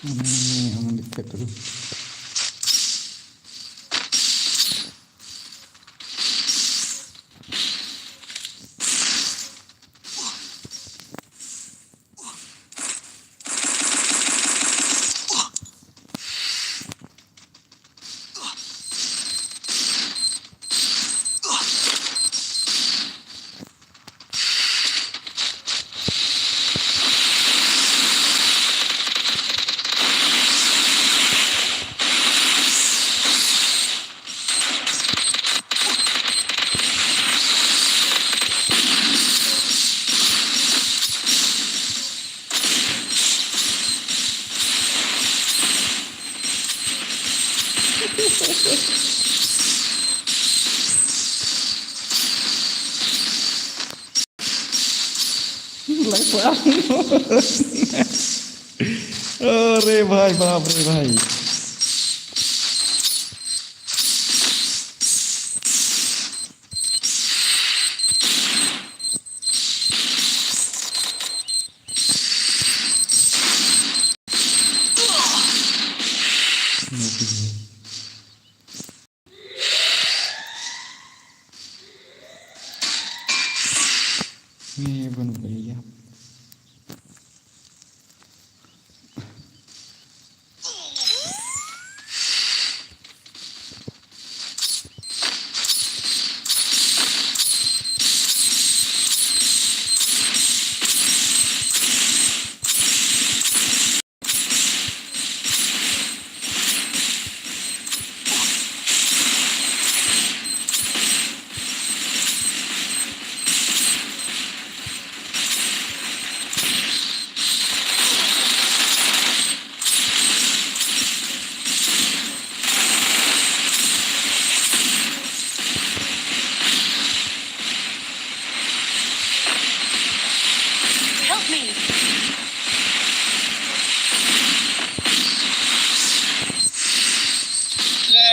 Aman dekat dulu. अरे भाई बाप रे भाई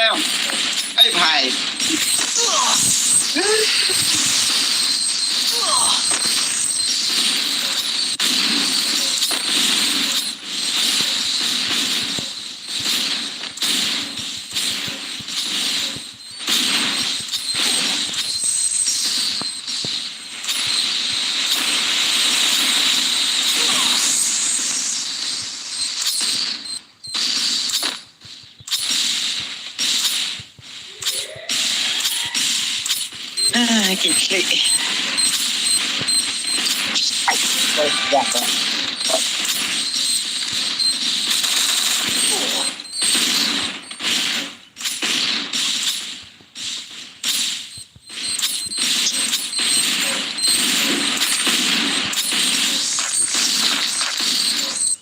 em ấy phải kịp lị đây dạ rồi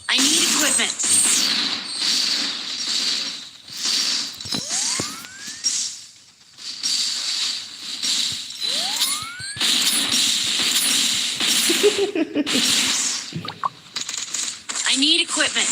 I need equipment. I need equipment.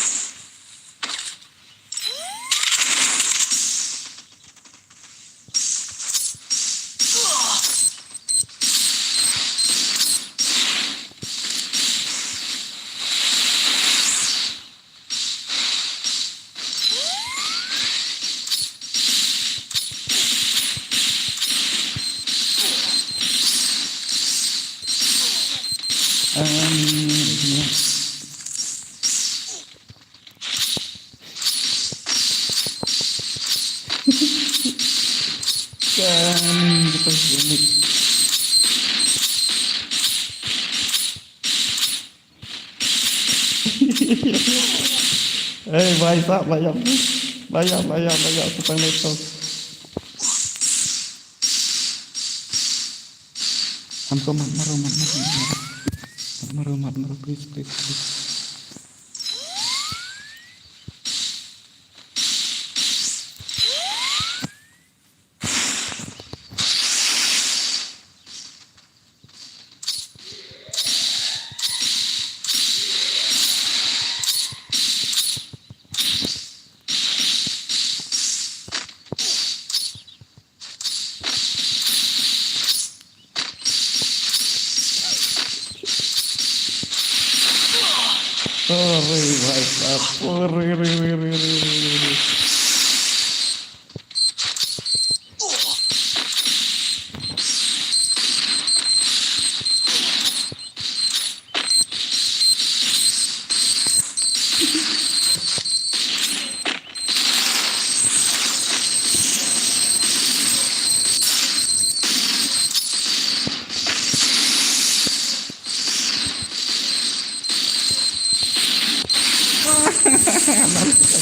Banyak, supaya netos. Hamko maru, please.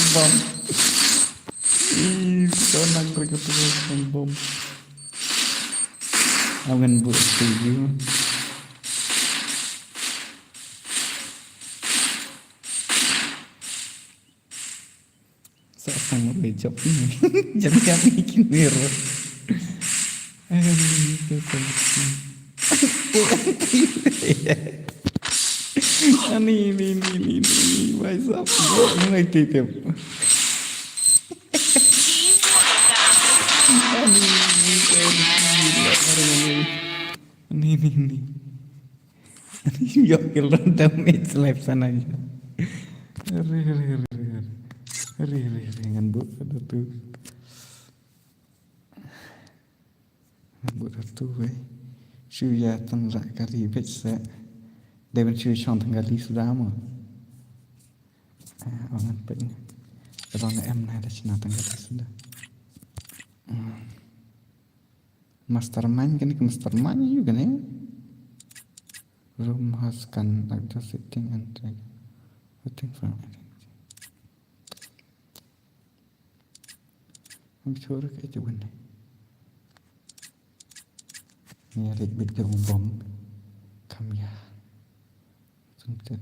Bom. Kau nak berkeputusan bom. Awan buat setuju. Sama becok ini. Jadi kami bikin mirror. Ini, what's up? Mulai titip. Ini. Yuk, kita damage live sana aja. Dengan bu ada tuh. Bu ratu, Syuya tengah kali bisa. Dia mencuri contoh kali sudah mah. Orang pengen. Kalau em ada cina tengah sudah. Mastermind kan ke mastermind juga nih. Room has can like the sitting and waiting for identity. I'm sure kayak coba nih. Ini ada big bom. Kami ya. Something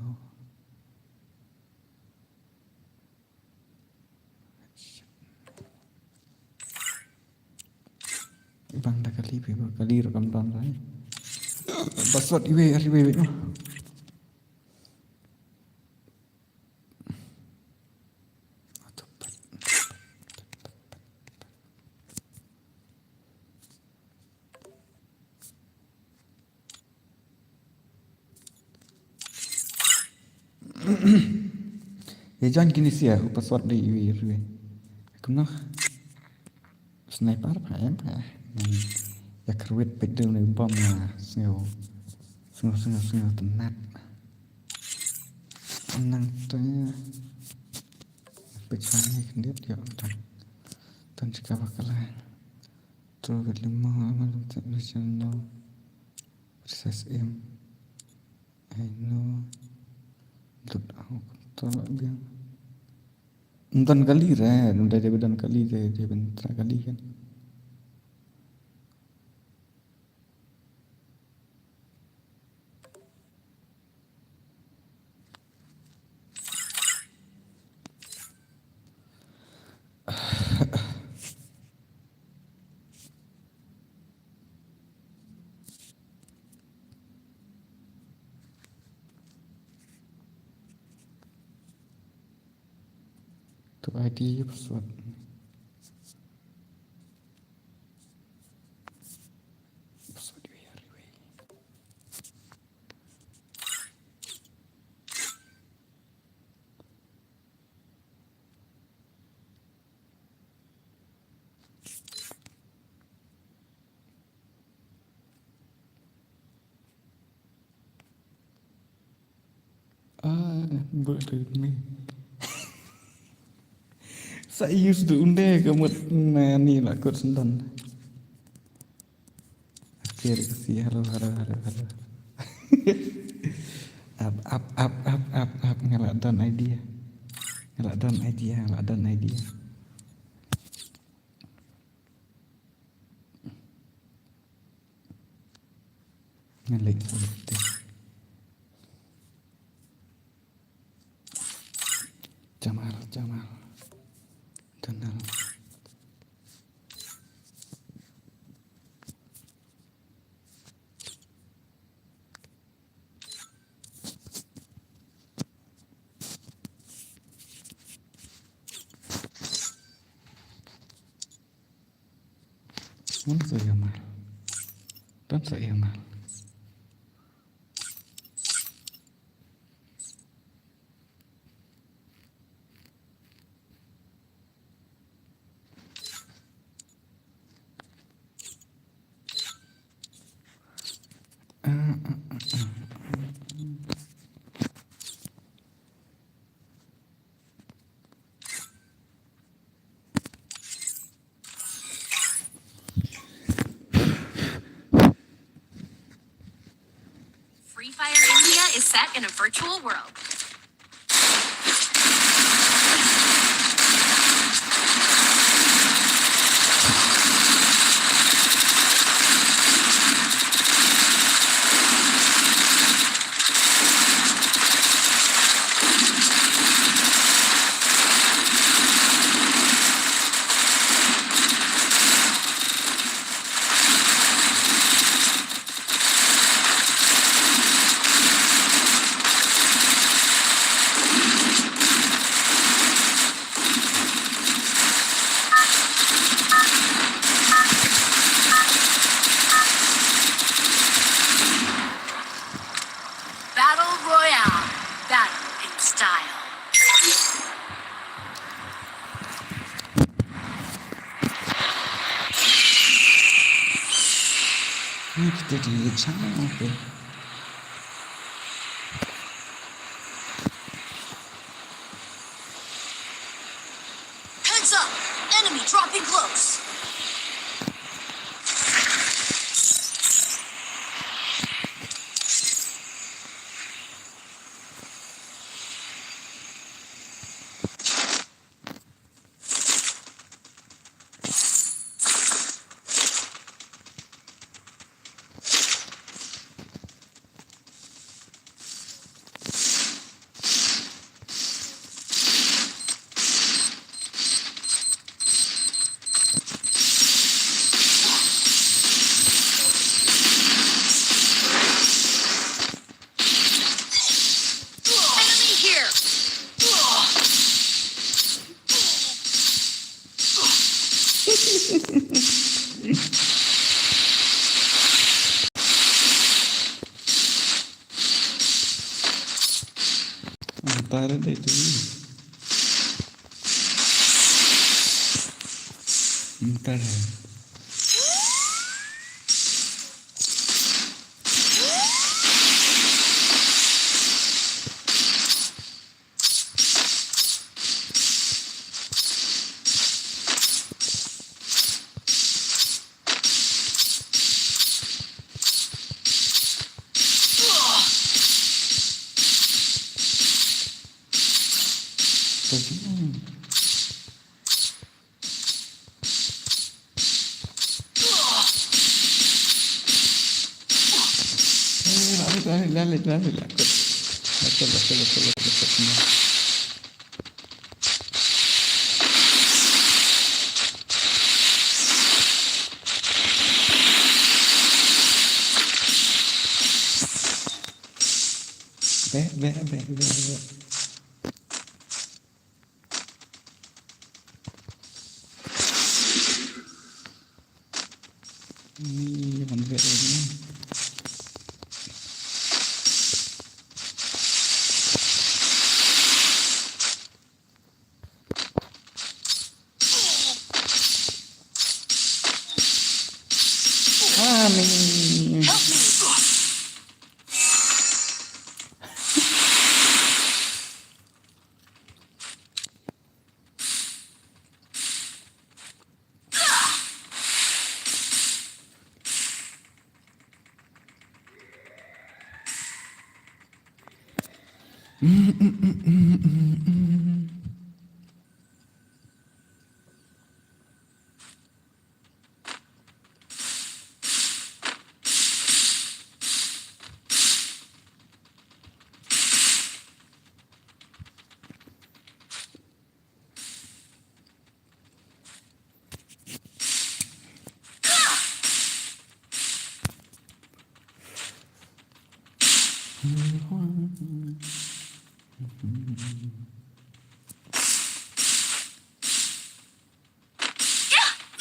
no. Bang dah kali rekam tahun lain. Password iwe. Ya jangan gini sih ya, password di UI. Aku noh sniper apa ya? Ya kerwit pede nih bom lah, sengau tenat. Tenang tuh ya. Pecahnya kendit ya udah. Dan jika bakalan tuh lima malam tak bisa no proses I know Dut aku tolak dia. Nonton kali kan, udah dia bedan kali dia bentar kali kan. Tuh ID password. Password UI. Boleh ni. Saya used to unde kamut ni lah kot sendan. Akhir kasi halo. Up ngelak down idea. Ngelik sedih. Jamal. Donald. Mana saya mal? Dan saya mal. Free Fire India is set in a virtual world. Battle Royale. Battle in style. Ini kita di sana apa? Heads up! Enemy dropping close. Ntar ada itu. Ntar. Lari. Betul. Be. Ini hampir ini. Amin.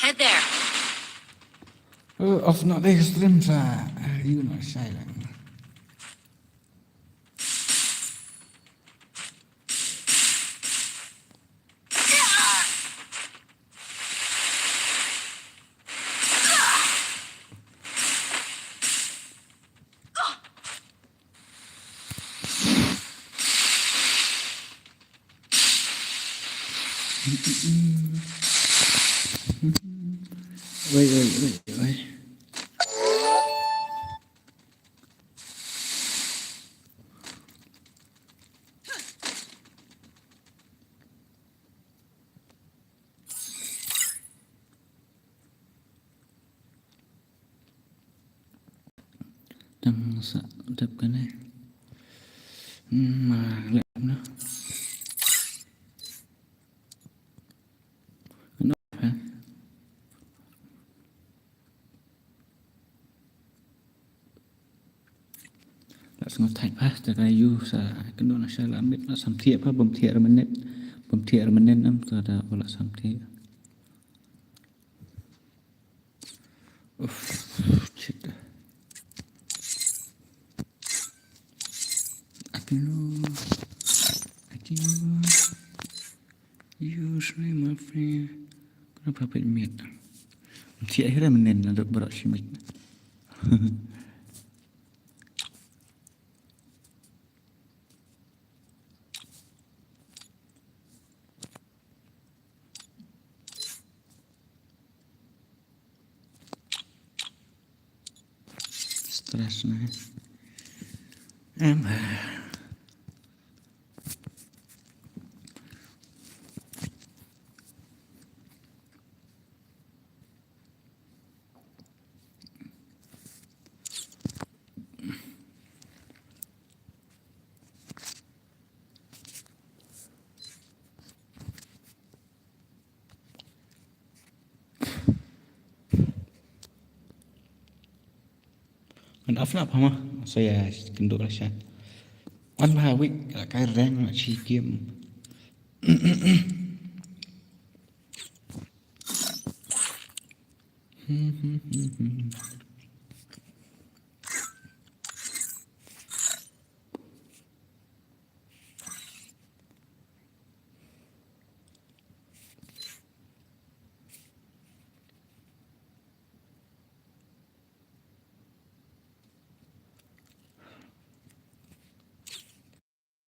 Head there. Of not extreme sa you not silent. Wait. Đang sợ đập cái này mà lẹm nữa. Nó hả? Let's go type past that I use cái đó là sẽ làm biết là sắm thiệp bấm thiệp rồi mình nên nắm từ đó là sắm thiệp. Shit. Aduh, usually my friend, kenapa pemit? Si akhirnya menen ada berat simik. Stres nih. Mình off nắp không á? Saya kenduk lah sian. Anh ba week là cái rang là chi kiếm.